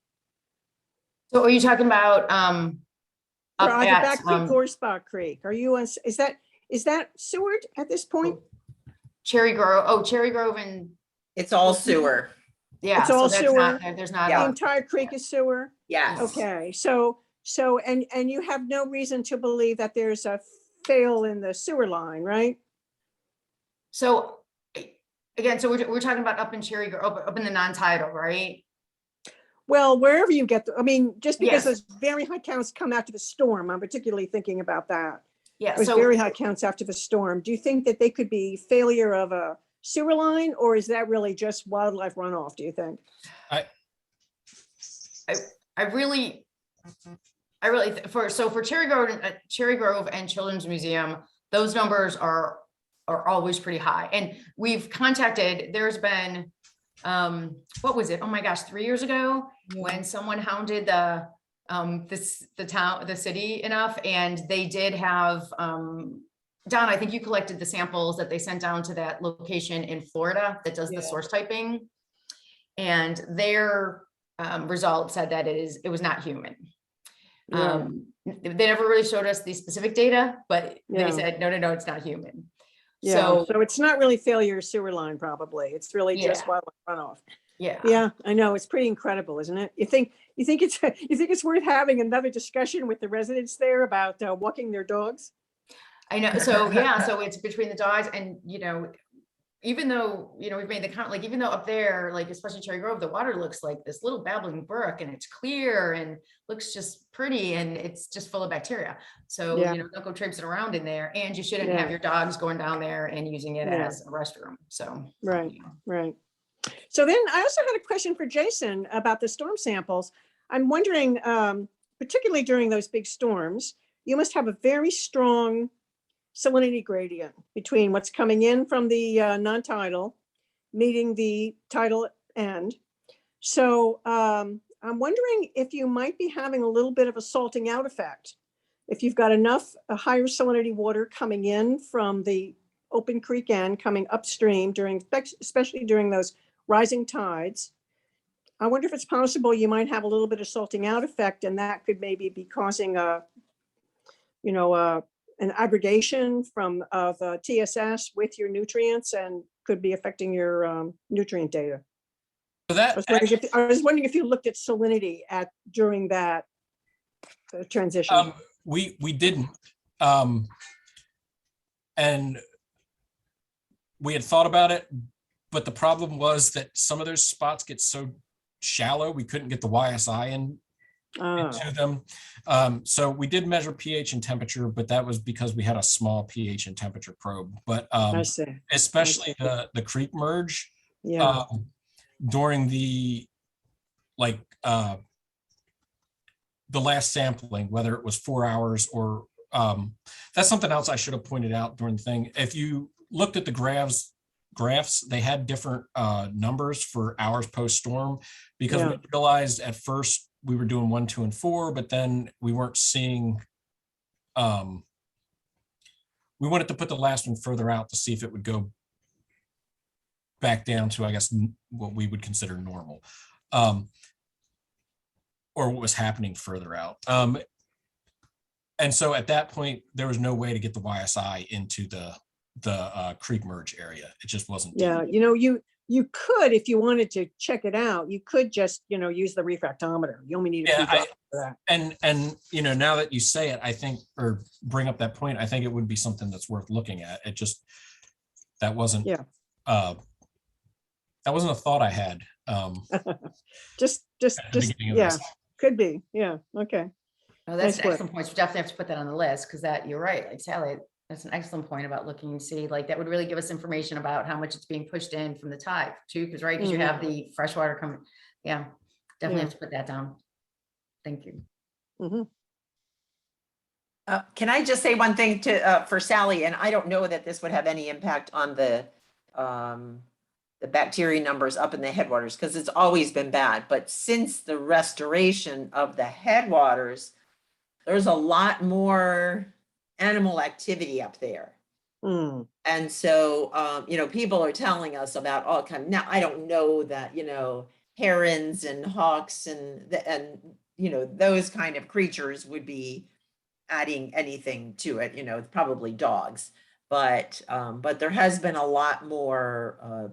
So are you talking about Or up either at Back Creek or Spot Creek? Are you on, is that sewered at this point? Cherry Grove? Oh, Cherry Grove and It's all sewer. yeah, It's all so that's sewer? not, there's not. Yeah. The entire creek is sewer? Yes. Okay, so and you have no reason to believe that there's a fail in the sewer line, right? So again, so we're talking about up in Cherry Grove, up in the non-tidal, right? Well, wherever you get, I mean, just Yes. because those very high counts come after the storm, I'm particularly thinking about that. Yeah, Those so very high counts after the storm. Do you think that they could be failure of a sewer line, or is that really just wildlife runoff, do you think? I really, for Cherry Grove and Children's Museum, those numbers are always pretty high. And we've contacted, there's been, what was it? Oh my gosh, 3 years ago when someone hounded the city enough, and they did have, Don, I think you collected the samples that they sent down to that location in Florida that does the source typing. And their results said that it was not human. They never really showed us the specific data, but they said, no, it's not human. Yeah, so it's not really failure sewer line, probably. It's really just wildlife runoff. Yeah. Yeah, I know. It's pretty incredible, isn't it? You think it's worth having another discussion with the residents there about walking their dogs? I know. So yeah, so it's between the dogs and, you know, even though, you know, we've made the comment, like, even though up there, like, especially Cherry Grove, the water looks like this little babbling brook, and it's clear and looks just pretty, and it's just full of bacteria. So, you know, don't go traipsing around in there, and you shouldn't have your dogs going down there and using it as a restroom. So, Right. So then I also had a question for Jason about the storm samples. I'm wondering, particularly during those big storms, you must have a very strong salinity gradient between what's coming in from the non-tidal meeting the tidal end. So I'm wondering if you might be having a little bit of a salting out effect. If you've got enough higher salinity water coming in from the open creek end coming upstream during, especially during those rising tides. I wonder if it's possible you might have a little bit of salting out effect, and that could maybe be causing a, an aggregation of TSS with your nutrients and could be affecting your nutrient data. So that I was wondering if you looked at salinity during that transition. we didn't, and we had thought about it, but the problem was that some of those spots get so shallow we couldn't get the YSI into them. So we did measure pH and temperature, but that was because we had a small pH and temperature probe. But I see. especially the creek merge, Yeah. during the last sampling, whether it was 4 hours or that's something else I should have pointed out during the thing. If you looked at the graphs, they had different numbers for hours post-storm, because we realized at first we were doing 1, 2, and 4, but then we weren't seeing, we wanted to put the last one further out to see if it would go back down to, I guess, what we would consider normal, or what was happening further out. And so at that point, there was no way to get the YSI into the creek merge area. It just wasn't. Yeah, you could, if you wanted to check it out, you could just, use the refractometer. You only need a few drops for that. And now that you say it, I think, or bring up that point, I think it would be something that's worth looking at. It just, that wasn't a thought I had. Just could be. Yeah. Okay. Oh, that's Nice an work. excellent point. We definitely have to put that on the list, because you're right, like Sally, that's an excellent point about looking and see, like, that would really give us information about how much it's being pushed in from the tide too, because you have the fresh water coming. Yeah, definitely have to put that down. Thank you. Mm-hmm. Can I just say one thing for Sally? And I don't know that this would have any impact on the bacteria numbers up in the headwaters, because it's always been bad. But since the restoration of the headwaters, there's a lot more animal activity up there. And so, people are telling us about all kinds. Now, I don't know that, herons and hawks and those kind of creatures would be adding anything to it, probably dogs. But there has been a lot more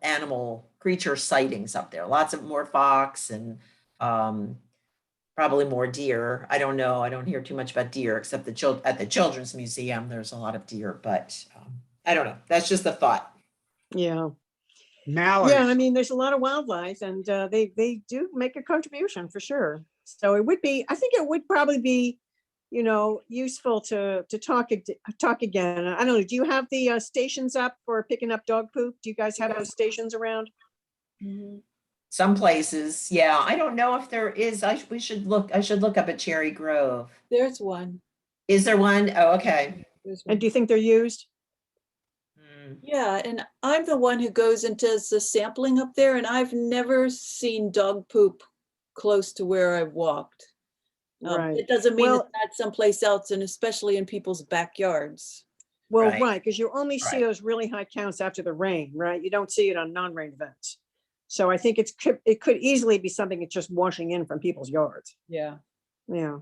animal creature sightings up there. Lots of more fox and probably more deer. I don't know. I don't hear too much about deer, except at the Children's Museum, there's a lot of deer, but I don't know. That's just a thought. Yeah. Mallards. Yeah. I mean, there's a lot of wildlife, and they do make a contribution for sure. So I think it would probably be, useful to talk again. I don't know. Do you have the stations up for picking up dog poop? Do you guys have those stations around? Some places, yeah. I don't know if there is. I should look up at Cherry Grove. There's one. Is there one? Oh, okay. There's And one. do you think they're used? Yeah, and I'm the one who goes and does the sampling up there, and I've never seen dog poop close to where I've walked. Right. It doesn't mean Well- it's not someplace else, and especially in people's backyards. Well, Right. right, because you only see Right. those really high counts after the rain, right? You don't see it on non-rain events. So I think it could easily be something that's just washing in from people's yards. Yeah. Yeah.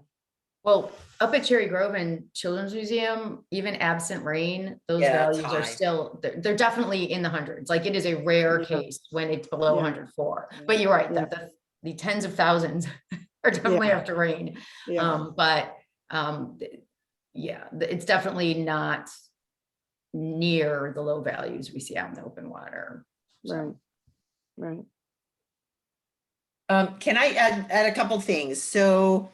Well, up at Cherry Grove and Children's Museum, even absent rain, those Yeah, it's values are high. still, they're definitely in the hundreds. Like, it is a rare Yeah. case when it's below Yeah. 104. But you're right, Yeah. the tens of thousands are definitely Yeah. after rain. Yeah. It's definitely not near the low values we see out in the open water. So. Right. Right. Can I add a couple things? So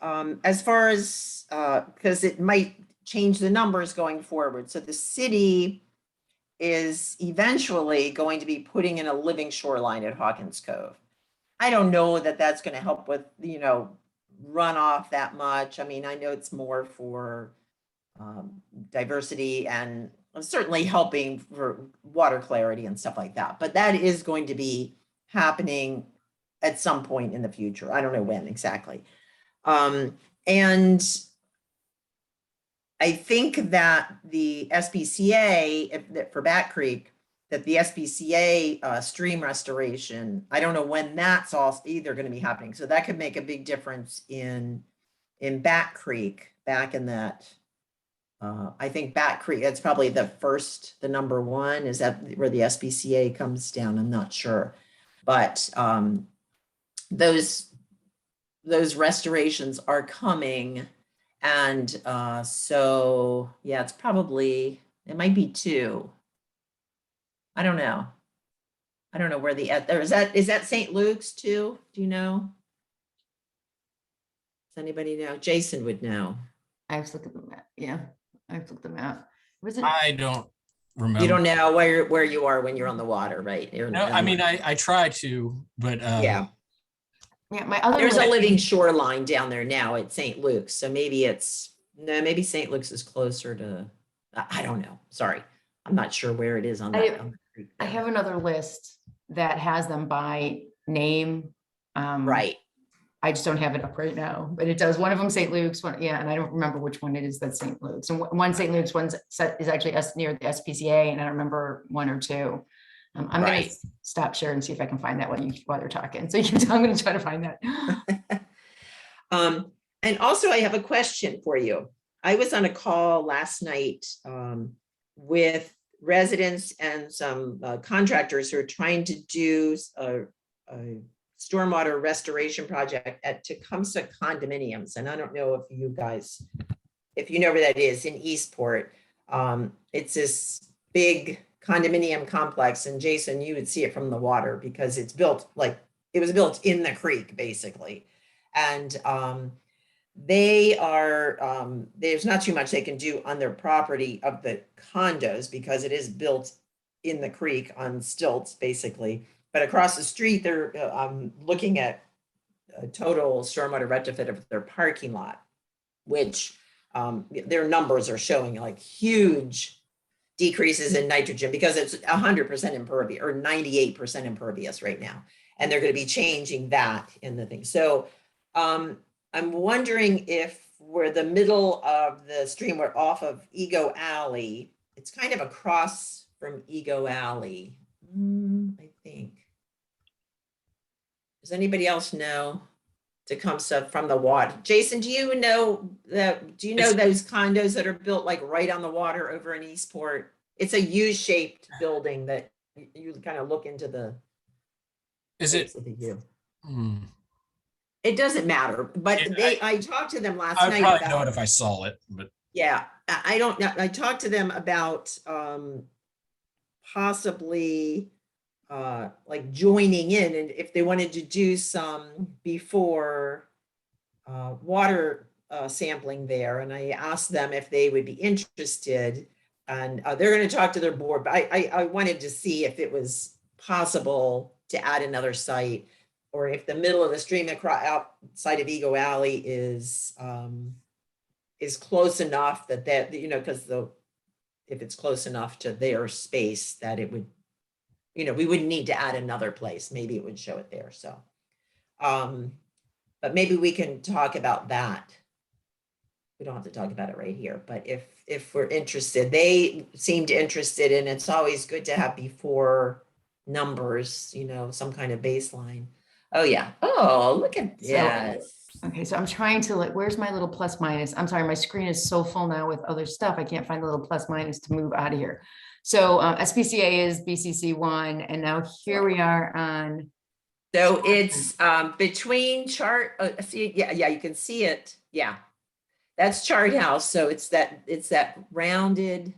as far as, because it might change the numbers going forward. So the city is eventually going to be putting in a living shoreline at Hawkins Cove. I don't know that that's going to help with, runoff that much. I mean, I know it's more for diversity and certainly helping for water clarity and stuff like that. But that is going to be happening at some point in the future. I don't know when exactly. And I think that the SPCA for Bat Creek, that the SPCA stream restoration, I don't know when that's all either going to be happening. So that could make a big difference in Bat Creek back in that. I think Bat Creek, that's probably the number one. Is that where the SPCA comes down? I'm not sure. But those restorations are coming. And so, yeah, it might be two. I don't know. I don't know where is that St. Luke's too? Do you know? Does anybody know? Jason would know. I have to look at the map. Yeah, I have to look at the map. Was it? I don't remember. You don't know where you are when you're on the water, right? No, I mean, I try to, but yeah. Yeah, my other. There's a living shoreline down there now at St. Luke's. So maybe maybe St. Luke's is closer to, I don't know. Sorry. I'm not sure where it is on that. I have another list that has them by name. Right. I just don't have it up right now, but it does. One of them St. Luke's, one, yeah, and I don't remember which one it is that's St. Luke's. And one St. Luke's one is actually near the SPCA, and I don't remember one or two. I'm going to stop sharing and see if I can find that while they're talking. So I'm going to try to find that. And also I have a question for you. I was on a call last night with residents and some contractors who are trying to do a stormwater restoration project at Tecumseh Condominiums. And I don't know if you know where that is in Eastport. It's this big condominium complex, and Jason, you would see it from the water because it was built in the creek basically. And there's not too much they can do on their property of the condos because it is built in the creek on stilts basically. But across the street, they're looking at a total stormwater retrofit of their parking lot, which their numbers are showing like huge decreases in nitrogen because it's 100% impervious or 98% impervious right now. And they're going to be changing that in the thing. So I'm wondering if we're the middle of the stream, we're off of Ego Alley. It's kind of across from Ego Alley, I think. Does anybody else know Tecumseh from the water? Jason, do you know those condos that are built like right on the water over in Eastport? It's a U-shaped building that you kind of look into the. Is it? It doesn't matter, but I talked to them last night. I probably know it if I saw it, but yeah, I don't know. I talked to them about possibly like joining in, and if they wanted to do some before water sampling there, and I asked them if they would be interested, and they're going to talk to their board. But I wanted to see if it was possible to add another site, or if the middle of the stream outside of Ego Alley is close enough that because if it's close enough to their space that it would, we wouldn't need to add another place. Maybe it would show it there. So, but maybe we can talk about that. We don't have to talk about it right here, but if we're interested, they seemed interested, and it's always good to have before numbers, some kind of baseline. Oh yeah. Oh, look at this. Okay, so I'm trying to where's my little plus minus? I'm sorry, my screen is so full now with other stuff. I can't find the little plus minus to move out of here. So SPCA is BCC1, and now here we are on. So it's between chart. Yeah, you can see it. Yeah, that's Chart House. So it's that rounded.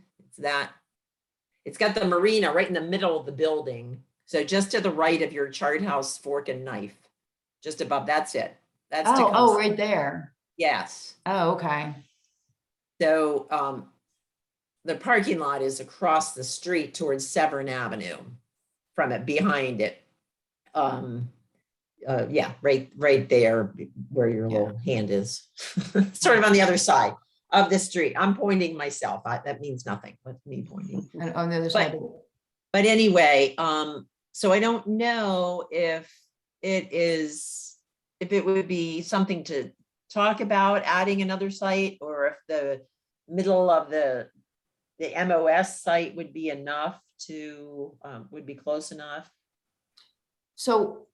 It's got the marina right in the middle of the building. So just to the right of your Chart House fork and knife, just above. That's it. That's oh, right there. Yes. Oh, okay. So the parking lot is across the street towards Severn Avenue from it, behind it. Yeah, right there where your little hand is, sort of on the other side of the street. I'm pointing myself. That means nothing, but me pointing. And on the other side. But anyway, so I don't know if it would be something to talk about adding another site, or if the middle of the MOS site would be enough to, would be close enough. So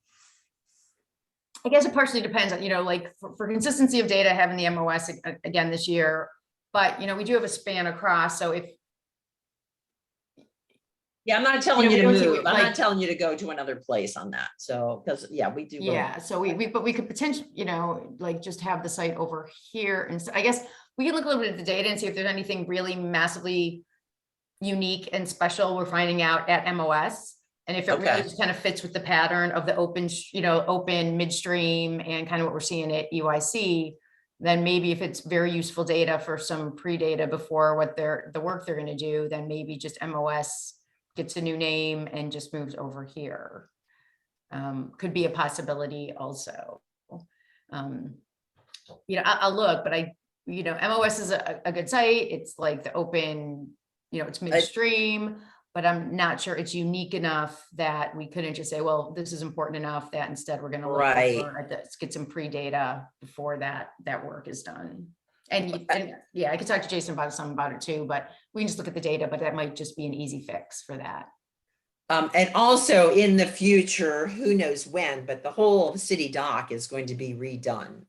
I guess it partially depends on, like for consistency of data, having the MOS again this year, but we do have a span across. So if, Yeah, I'm not telling you to we don't move. see, I'm like- not telling you to go to another place on that. So, because yeah, we do. yeah, so but we could potentially, like just have the site over here. And so I guess we can look a little bit at the data and see if there's anything really massively unique and special we're finding out at MOS. And if it really Okay. just kind of fits with the pattern of the open, open midstream and kind of what we're seeing at EYC, then maybe if it's very useful data for some pre-data before what the work they're going to do, then maybe just MOS gets a new name and just moves over here. Could be a possibility also. I'll look, but MOS is a good site. It's like the open, it's midstream, but I'm not sure it's unique enough that we couldn't just say, well, this is important enough that instead we're going to look Right. over at this, get some pre-data before that work is done. And yeah, I could talk to Jason about it too, but we can just look at the data, but that might just be an easy fix for that. And also in the future, who knows when, but the whole city dock is going to be redone.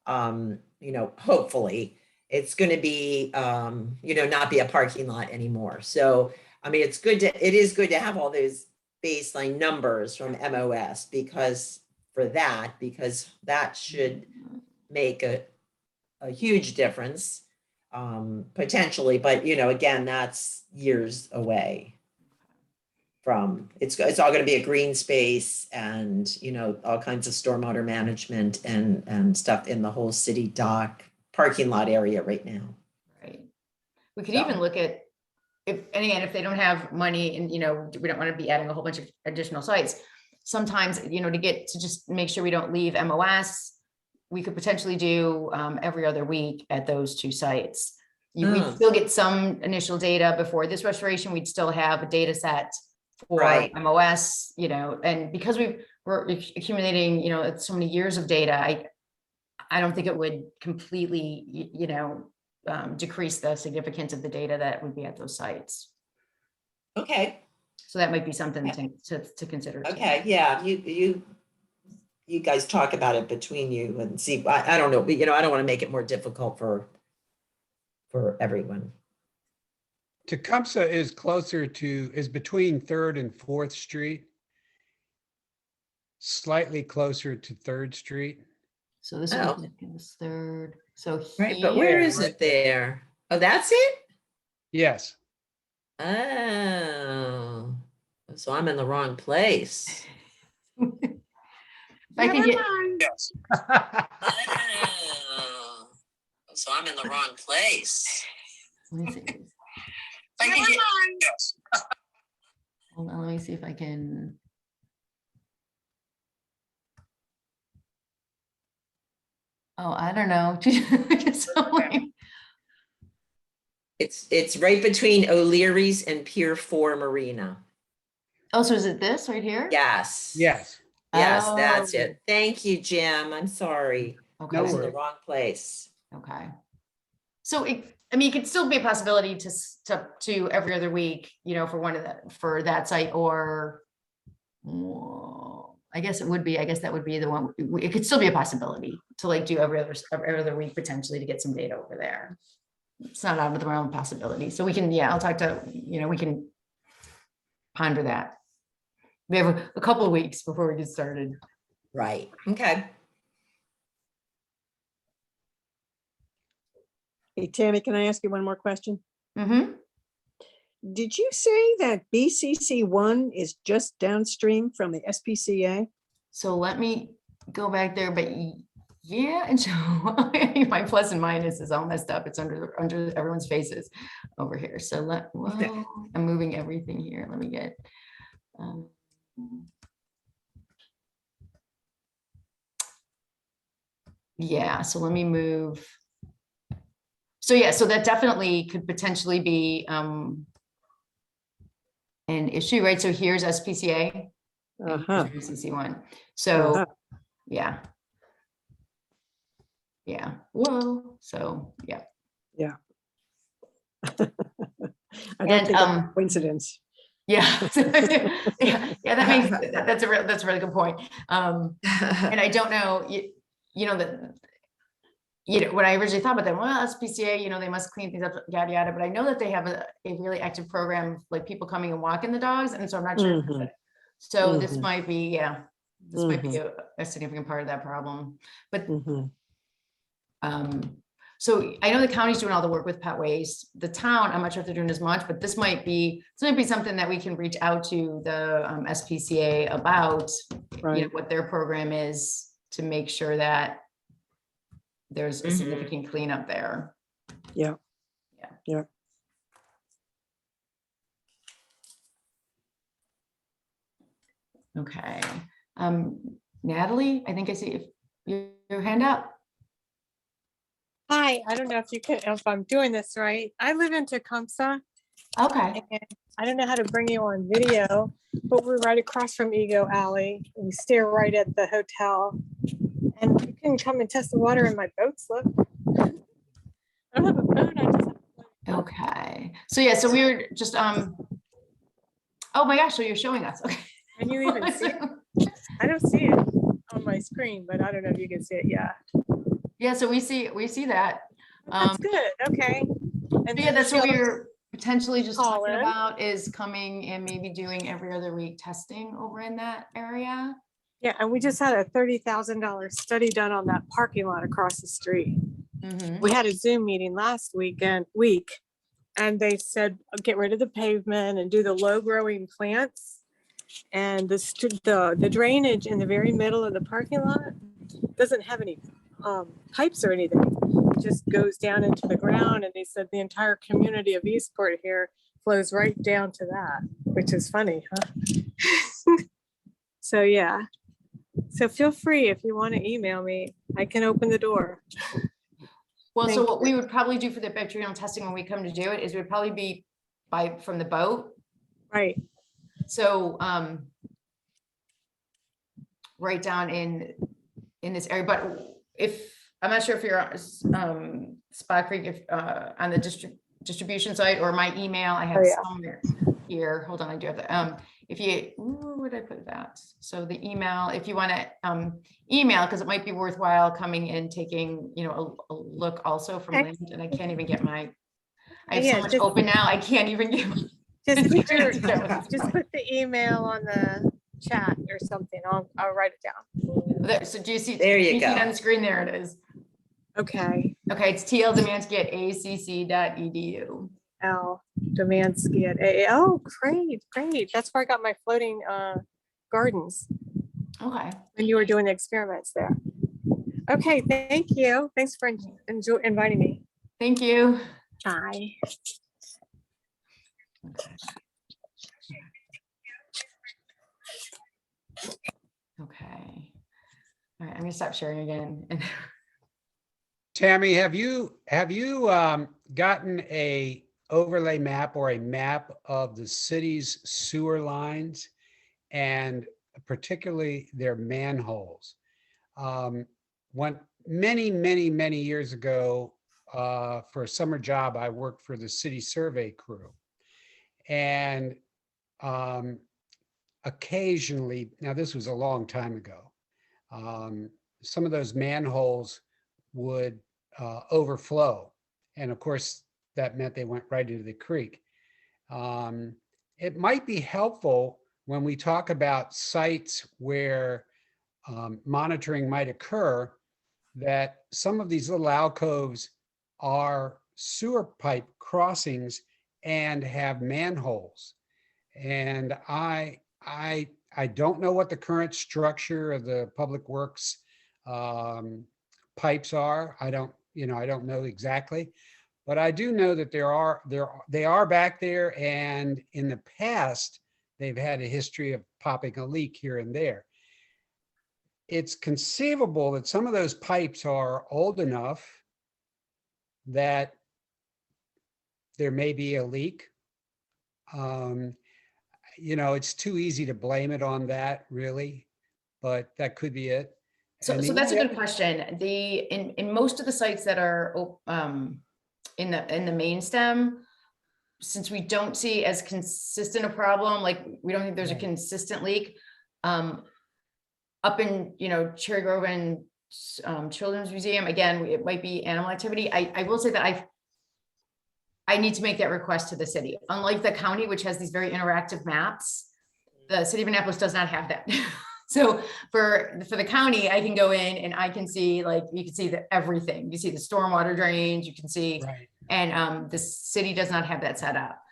Hopefully it's going to be, not be a parking lot anymore. So, I mean, it is good to have all those baseline numbers from MOS because that should make a huge difference, potentially, but again, that's years away from, it's all going to be a green space and, all kinds of stormwater management and stuff in the whole city dock parking lot area right now. Right. We could So. even look at, if they don't have money and, we don't want to be adding a whole bunch of additional sites. Sometimes, to just make sure we don't leave MOS, we could potentially do every other week at those two sites. We'd still get some initial data before this restoration. We'd still have a data set for MOS, and because we're accumulating, so many years of data, I don't think it would completely, decrease the significance of the data that would be at those sites. Okay. So that might be something to consider. Okay. Yeah. You guys talk about it between you and see, I don't know, but I don't want to make it more difficult for everyone. Tecumseh is between 3rd and 4th Street. Slightly closer to 3rd Street. So this Oh. is 3rd. So Right. But where is it there? Oh, that's it? Yes. Oh, so I'm in the wrong place. If I can get, Yes. Oh, so I'm in the wrong place. let me see. If I can get, Yes. Hold on, let me see if I can. Oh, I don't know. it's right between O'Leary's and Pier 4 Marina. Oh, so is it this right here? Yes. Yes. Yes, that's Oh, it. Thank you, Jim. I'm sorry. I Okay. was in the worries. wrong place. Okay. So it could still be a possibility to every other week, for that site, or I guess that would be the one. It could still be a possibility to do every other week potentially to get some data over there. It's not out of the realm of possibility. So we can, I'll talk to, we can ponder that. We have a couple of weeks before we get started. Right. Okay. Hey, Tammy, can I ask you one more question? Mm-hmm. Did you say that BCC1 is just downstream from the SPCA? So let me go back there, but Yeah, and so my plus and minus is all messed up. It's under everyone's faces over here. So well, I'm moving everything here. Let me get. Yeah, so let me move. So yeah, so that definitely could potentially be an issue, right? So here's SPCA, and here's PCC1. So yeah. Yeah. Whoa. So yeah. Yeah. I don't think that's a coincidence. Yeah. Yeah, that's a really good point. And I don't know, when I originally thought about that, well, SPCA, they must clean things up, yada yada. But I know that they have a really active program, like people coming and walking the dogs, and so I'm not sure. So this might be, this might be a significant part of that problem. But so I know the county's doing all the work with pet waste. The town, I'm not sure if they're doing as much, but this might be something that we can reach out to the SPCA about, what their program is to make sure that there's a significant cleanup there. Yeah. Okay. Natalie, I think I see your hand up. Hi, I don't know if I'm doing this right. I live in Tecumseh. Okay. And I don't know how to bring you on video, but we're right across from Ego Alley. We stay right at the hotel. And you can come and test the water in my boat slip. I don't have a phone, I just have Okay. So yeah, so we were just oh my gosh, so you're showing us. Okay. Can you even see it? I don't see it on my screen, but I don't know if you can see it. Yeah. Yeah, so we see that. That's good. Okay. And Yeah, that's what we were potentially just Call talking in. about, is coming and maybe doing every other week testing over in that area. Yeah, and we just had a $30,000 study done on that parking lot across the street. We had a Zoom meeting last week, and they said, get rid of the pavement and do the low growing plants. And the drainage in the very middle of the parking lot doesn't have any pipes or anything. It just goes down into the ground. And they said the entire community of Eastport here flows right down to that, which is funny, huh? So yeah. So feel free, if you want to email me, I can open the door. Well, so what we would probably do for the bacterial testing when we come to do it is we'd probably be from the boat. Right. So right down in this area, but if I'm not sure if you're on Spot Creek, on the distribution site, or my email, I have somewhere here. Hold on, I do have that. If you, where did I put that? So the email, if you want to email, because it might be worthwhile coming and taking, a look also from land. And I can't even get I have so much open now. I can't even get just put the email on the chat or something. I'll write it down. There, so do you see? There you go. See on the screen, there it is. Okay. Okay, it's TL Demansky at acc.edu. L Demansky at AA. Oh, great. That's where I got my floating gardens. Okay. When you were doing the experiments there. Okay, thank you. Thanks for inviting me. Thank you. Bye. Okay. All right, I'm gonna stop sharing again. Tammy, have you gotten a overlay map or a map of the city's sewer lines, and particularly their manholes? When many years ago, for a summer job, I worked for the city survey crew, and occasionally, now this was a long time ago, some of those manholes would overflow, and of course that meant they went right into the creek. It might be helpful when we talk about sites where monitoring might occur, that some of these little alcoves are sewer pipe crossings and have manholes. And I don't know what the current structure of the public works pipes are. I don't know exactly, but I do know that they are back there, and in the past, they've had a history of popping a leak here and there. It's conceivable that some of those pipes are old enough that there may be a leak. It's too easy to blame it on that, really, but that could be it. So And the that's a only good question. In most of the sites that are in the main stem, since we don't see as consistent a problem, like we don't think there's a Right. consistent leak, up in, Cherry Grove and Children's Museum, again, it might be animal activity. I will say that I need to make that request to the city. Unlike the county, which has these very interactive maps, the city of Annapolis does not have that. So for the county, I can go in and I can see, like, you can see everything. You see the stormwater drains, you can see, Right. and the city does not have that set up.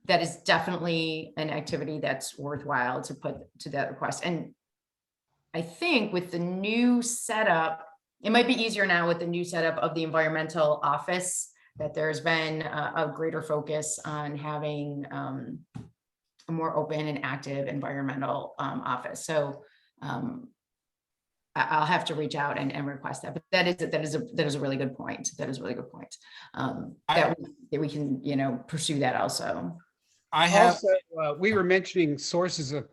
That is definitely an activity that's worthwhile to put to that request. And I think with the new setup, it might be easier now with the new setup of the environmental office, that there's been a greater focus on having a more open and active environmental office. So I'll have to reach out and request that. But that is a really good point. That is a really good point. That we can, pursue that also. I have, Also, we were mentioning sources of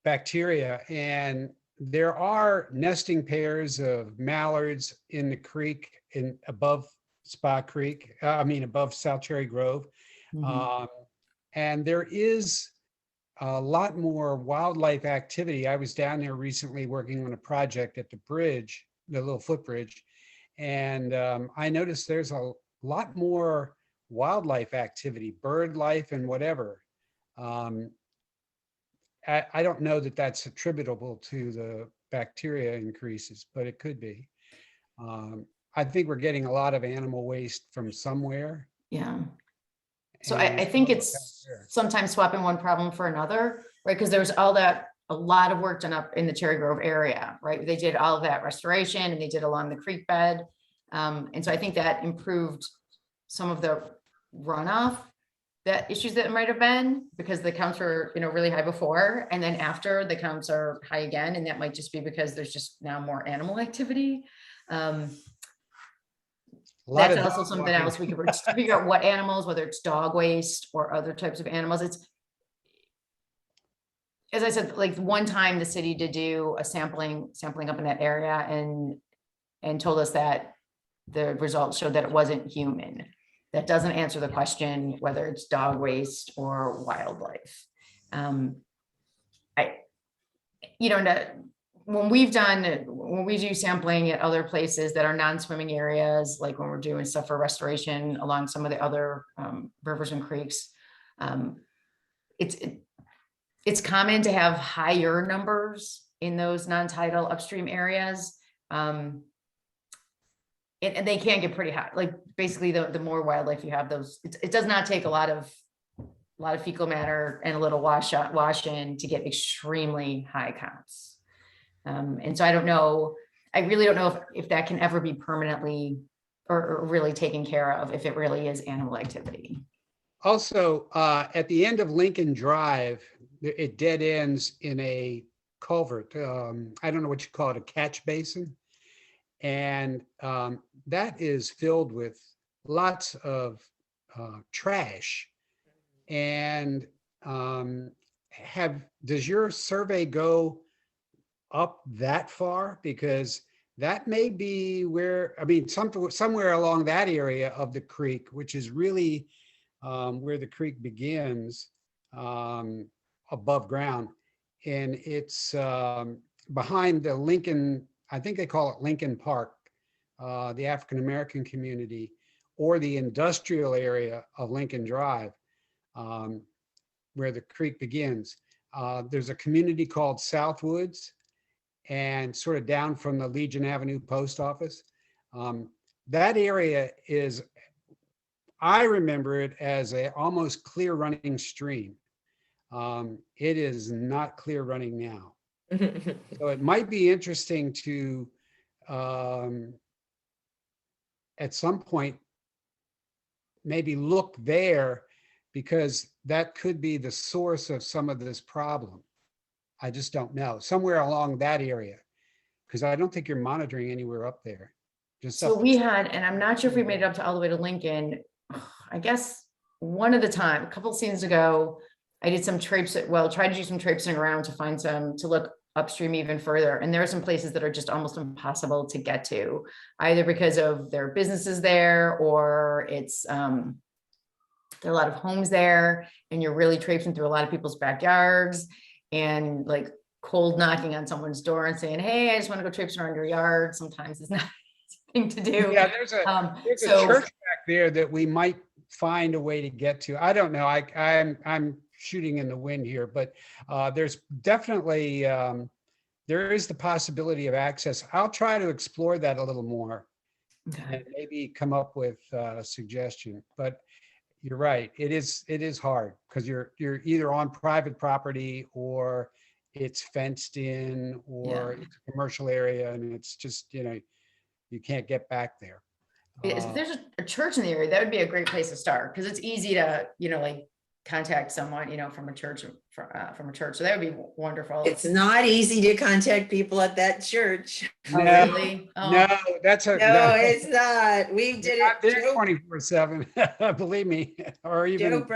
bacteria, and there are nesting pairs of mallards in the creek above Spa Creek, above South Cherry Grove. Mhm. And there is a lot more wildlife activity. I was down there recently working on a project at the bridge, the little footbridge, and I noticed there's a lot more wildlife activity, bird life and whatever. I don't know that that's attributable to the bacteria increases, but it could be. I think we're getting a lot of animal waste from somewhere. Yeah. So I and think some it's out there. sometimes swapping one problem for another, right? Because there's a lot of work done up in the Cherry Grove area, right? They did all of that restoration and they did along the creek bed. And so I think that improved some of the runoff, that issues that might have been, because the counts were, really high before, and then after the counts are high again. And that might just be because there's just now more animal activity. A lot That's of also dog something walking. else we could figure out, what animals, whether it's dog waste or other types of animals. It's, as I said, like one time the city did do a sampling up in that area and told us that the results showed that it wasn't human. That doesn't answer the question whether it's dog waste or wildlife. When we do sampling at other places that are non-swimming areas, like when we're doing stuff for restoration along some of the other rivers and creeks, it's common to have higher numbers in those non-tidal upstream areas. And they can get pretty high. Like basically the more wildlife you have, it does not take a lot of fecal matter and a little wash in to get extremely high counts. And so I really don't know if that can ever be permanently or really taken care of, if it really is animal activity. Also, at the end of Lincoln Drive, it dead ends in a culvert. I don't know what you call it, a catch basin. And that is filled with lots of trash. And does your survey go up that far? Because that may be where, somewhere along that area of the creek, which is really where the creek begins above ground. And it's behind the Lincoln, I think they call it Lincoln Park, the African-American community, or the industrial area of Lincoln Drive, where the creek begins. There's a community called Southwoods, and sort of down from the Legion Avenue post office. That area is, I remember it as a almost clear running stream. It is not clear running now. So it might be interesting to, at some point, maybe look there, because that could be the source of some of this problem. I just don't know, somewhere along that area, because I don't think you're monitoring anywhere up there. Just So up we had, and I'm not sure if we made it up to all the way to Lincoln. I guess one of the time, a couple seasons ago, I did some tried to do some traipsing around to find to look upstream even further. And there are some places that are just almost impossible to get to, either because of their businesses there, or it's, there are a lot of homes there, and you're really traipsing through a lot of people's backyards, and like cold knocking on someone's door and saying, hey, I just want to go traipsing around your yard. Sometimes it's not an easy thing to do. Yeah, there's a So church back there that we might find a way to get to. I don't know. I'm shooting in the wind here, but there's definitely there is the possibility of access. I'll try to explore that a little more and maybe come up with a suggestion. But you're right. It is hard because you're either on private property, or it's fenced in, or it's a commercial area, and it's just, you can't get back there. if there's a church in the area, that would be a great place to start, because it's easy to, like contact someone, from a church, from a church. So that would be wonderful. It's not easy to contact people at that church. Oh, really? Oh. No, that's No, it's not. We did not it. there 24/7, believe me, or even.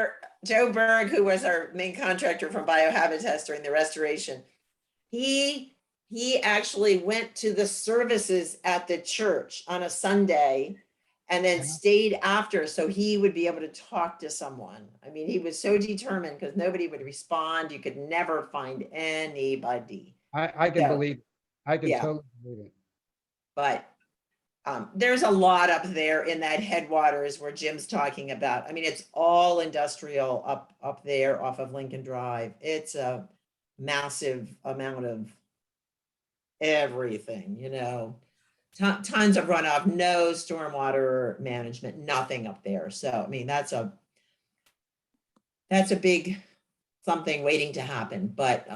Joe Berg, who was our main contractor from Biohabitat during the restoration, he actually went to the services at the church on a Sunday and then stayed after, so he would be able to talk to someone. I mean, he was so determined because nobody would respond. You could never find anybody. I can believe, I can yeah. totally believe it. But there's a lot up there in that headwaters where Jim's talking about. I mean, it's all industrial up there off of Lincoln Drive. It's a massive amount of everything, tons of runoff, no stormwater management, nothing up there. So, I mean, that's a big something waiting to happen. But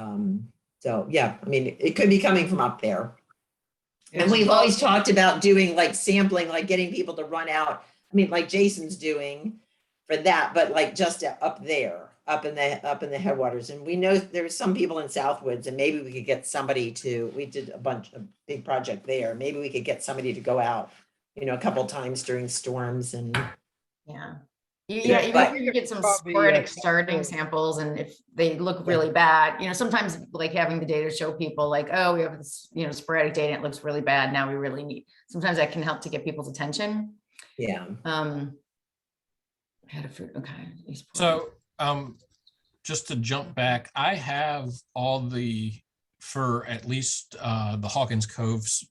so yeah, I mean, it could be coming from up there. And we've always talked about doing like sampling, like getting people to run out. I mean, like Jason's doing for that, but like just up there, up in the headwaters. And we know there's some people in Southwoods, and maybe we could get somebody to, we did a big project there. Maybe we could get somebody to go out, a couple times during storms and. Yeah. Yeah, even if you get some sporadic starting samples, and if they look really bad, sometimes like having the data show people like, oh, we have this, sporadic data, it looks really bad. Now we really need, sometimes that can help to get people's attention. Yeah. Had a fruit. Okay. So, just to jump back, I have all for at least the Hawkins Cove's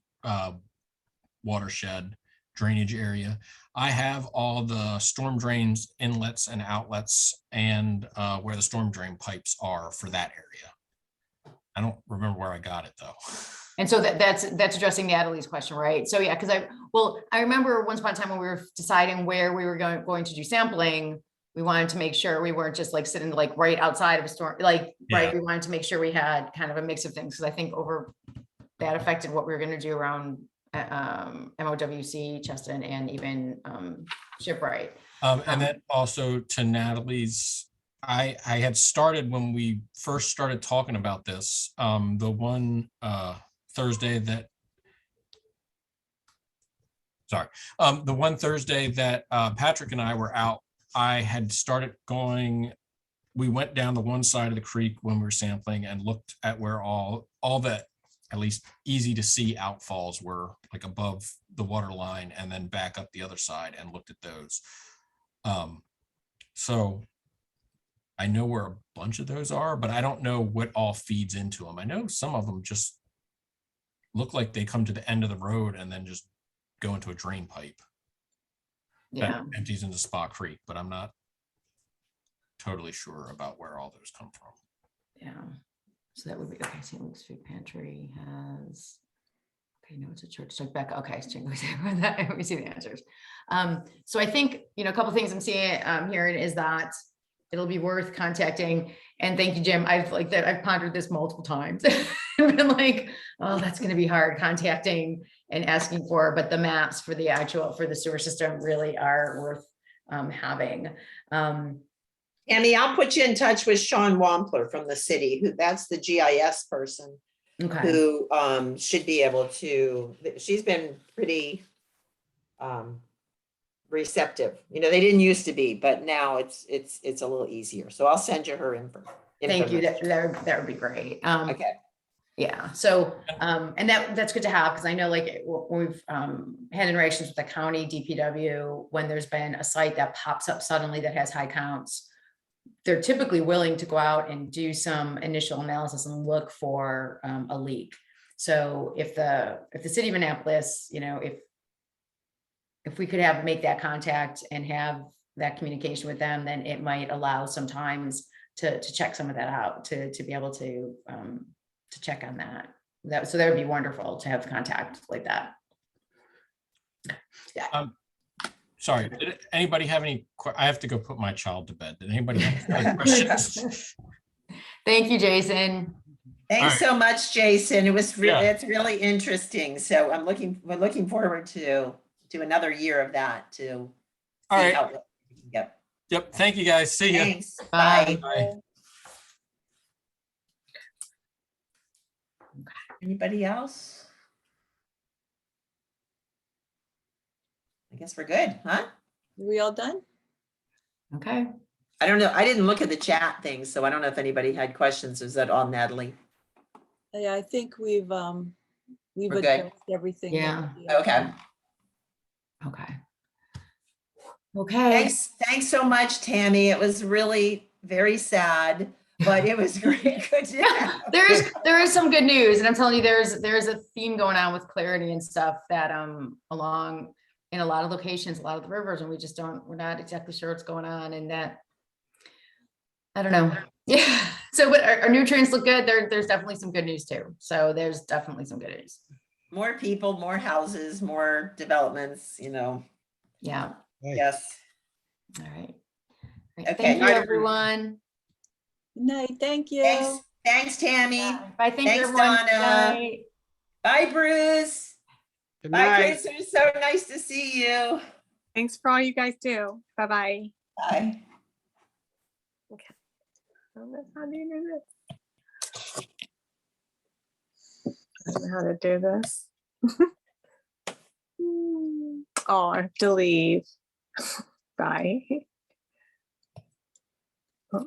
watershed drainage area, I have all the storm drains, inlets and outlets, and where the storm drain pipes are for that area. I don't remember where I got it though. And so that's addressing Natalie's question, right? So yeah, because I remember once upon a time when we were deciding where we were going to do sampling, we wanted to make sure we weren't just like sitting like right outside of a storm, right? We wanted to make sure we had kind of a mix of things, because I think that affected what we were going to do around MOWC, Cheston, and even Shipwright. And then also to Natalie's, I had started when we first started talking about this, the one Thursday that Patrick and I were out, I had started going, we went down the one side of the creek when we were sampling and looked at where all the at least easy to see outfalls were, like above the water line, and then back up the other side and looked at those. So I know where a bunch of those are, but I don't know what all feeds into them. I know some of them just look like they come to the end of the road and then just go into a drain pipe that empties into Spa Creek, but I'm not totally sure about where all those come from. Yeah. So that would be, okay, St. Luke's Food Pantry has, okay, no, it's a church, check back, okay, we see the answers. So I think, a couple things I'm seeing, hearing is that it'll be worth contacting. And thank you, Jim. I've pondered this multiple times. I've been like, oh, that's going to be hard contacting and asking for, but the maps for the sewer system really are worth having. Tammy, I'll put you in touch with Sean Wampler from the city, that's the GIS person Okay. who should be able to, she's been pretty receptive. You know, they didn't used to be, but now it's a little easier. So I'll send you her info. Thank you. That would be great. Okay. Yeah. So, and that's good to have, because I know like when we've had interactions with the county DPW, when there's been a site that pops up suddenly that has high counts, they're typically willing to go out and do some initial analysis and look for a leak. So if the city of Annapolis, you know, if we could make that contact and have that communication with them, then it might allow sometimes to check some of that out, to be able to check on that. So that would be wonderful to have contact like that. Yeah. Sorry, did anybody have any, I have to go put my child to bed. Did anybody have any questions? Thank you, Jason. Thanks so much, Jason. It was Yeah. it's really interesting. So we're looking forward to another year of that to All see right. how. Yep. Yep. Thank you, guys. See ya. Thanks. Bye. Bye. Bye. Anybody else? I guess we're good, huh? Are we all done? Okay. I don't know. I didn't look at the chat thing, so I don't know if anybody had questions. Is that all, Natalie? Yeah, I think we've We're good. addressed everything. Yeah. Okay. Okay. Okay. Thanks so much, Tammy. It was really very sad, but it was really good to have. There is some good news, and I'm telling you, there's a theme going on with clarity and stuff that along in a lot of locations, a lot of the rivers, and we're not exactly sure what's going on, and that I don't know. Yeah. So, but our nutrients look good. There's definitely some good news too. So there's definitely some good news. More people, more houses, more developments, you know. Yeah. Hey. Yes. All right. Okay. Thank you, everyone. Good night. Thank you. Thanks, Tammy. Bye. Thank you, Thanks, everyone. Donna. Good night. Bye, Bruce. Good Bye, night. Chris. It was so nice to see you. Thanks for all you guys do. Bye-bye. Bye. I don't know how to do this. I don't know how to do this. Oh, I have to leave. Bye. Oh.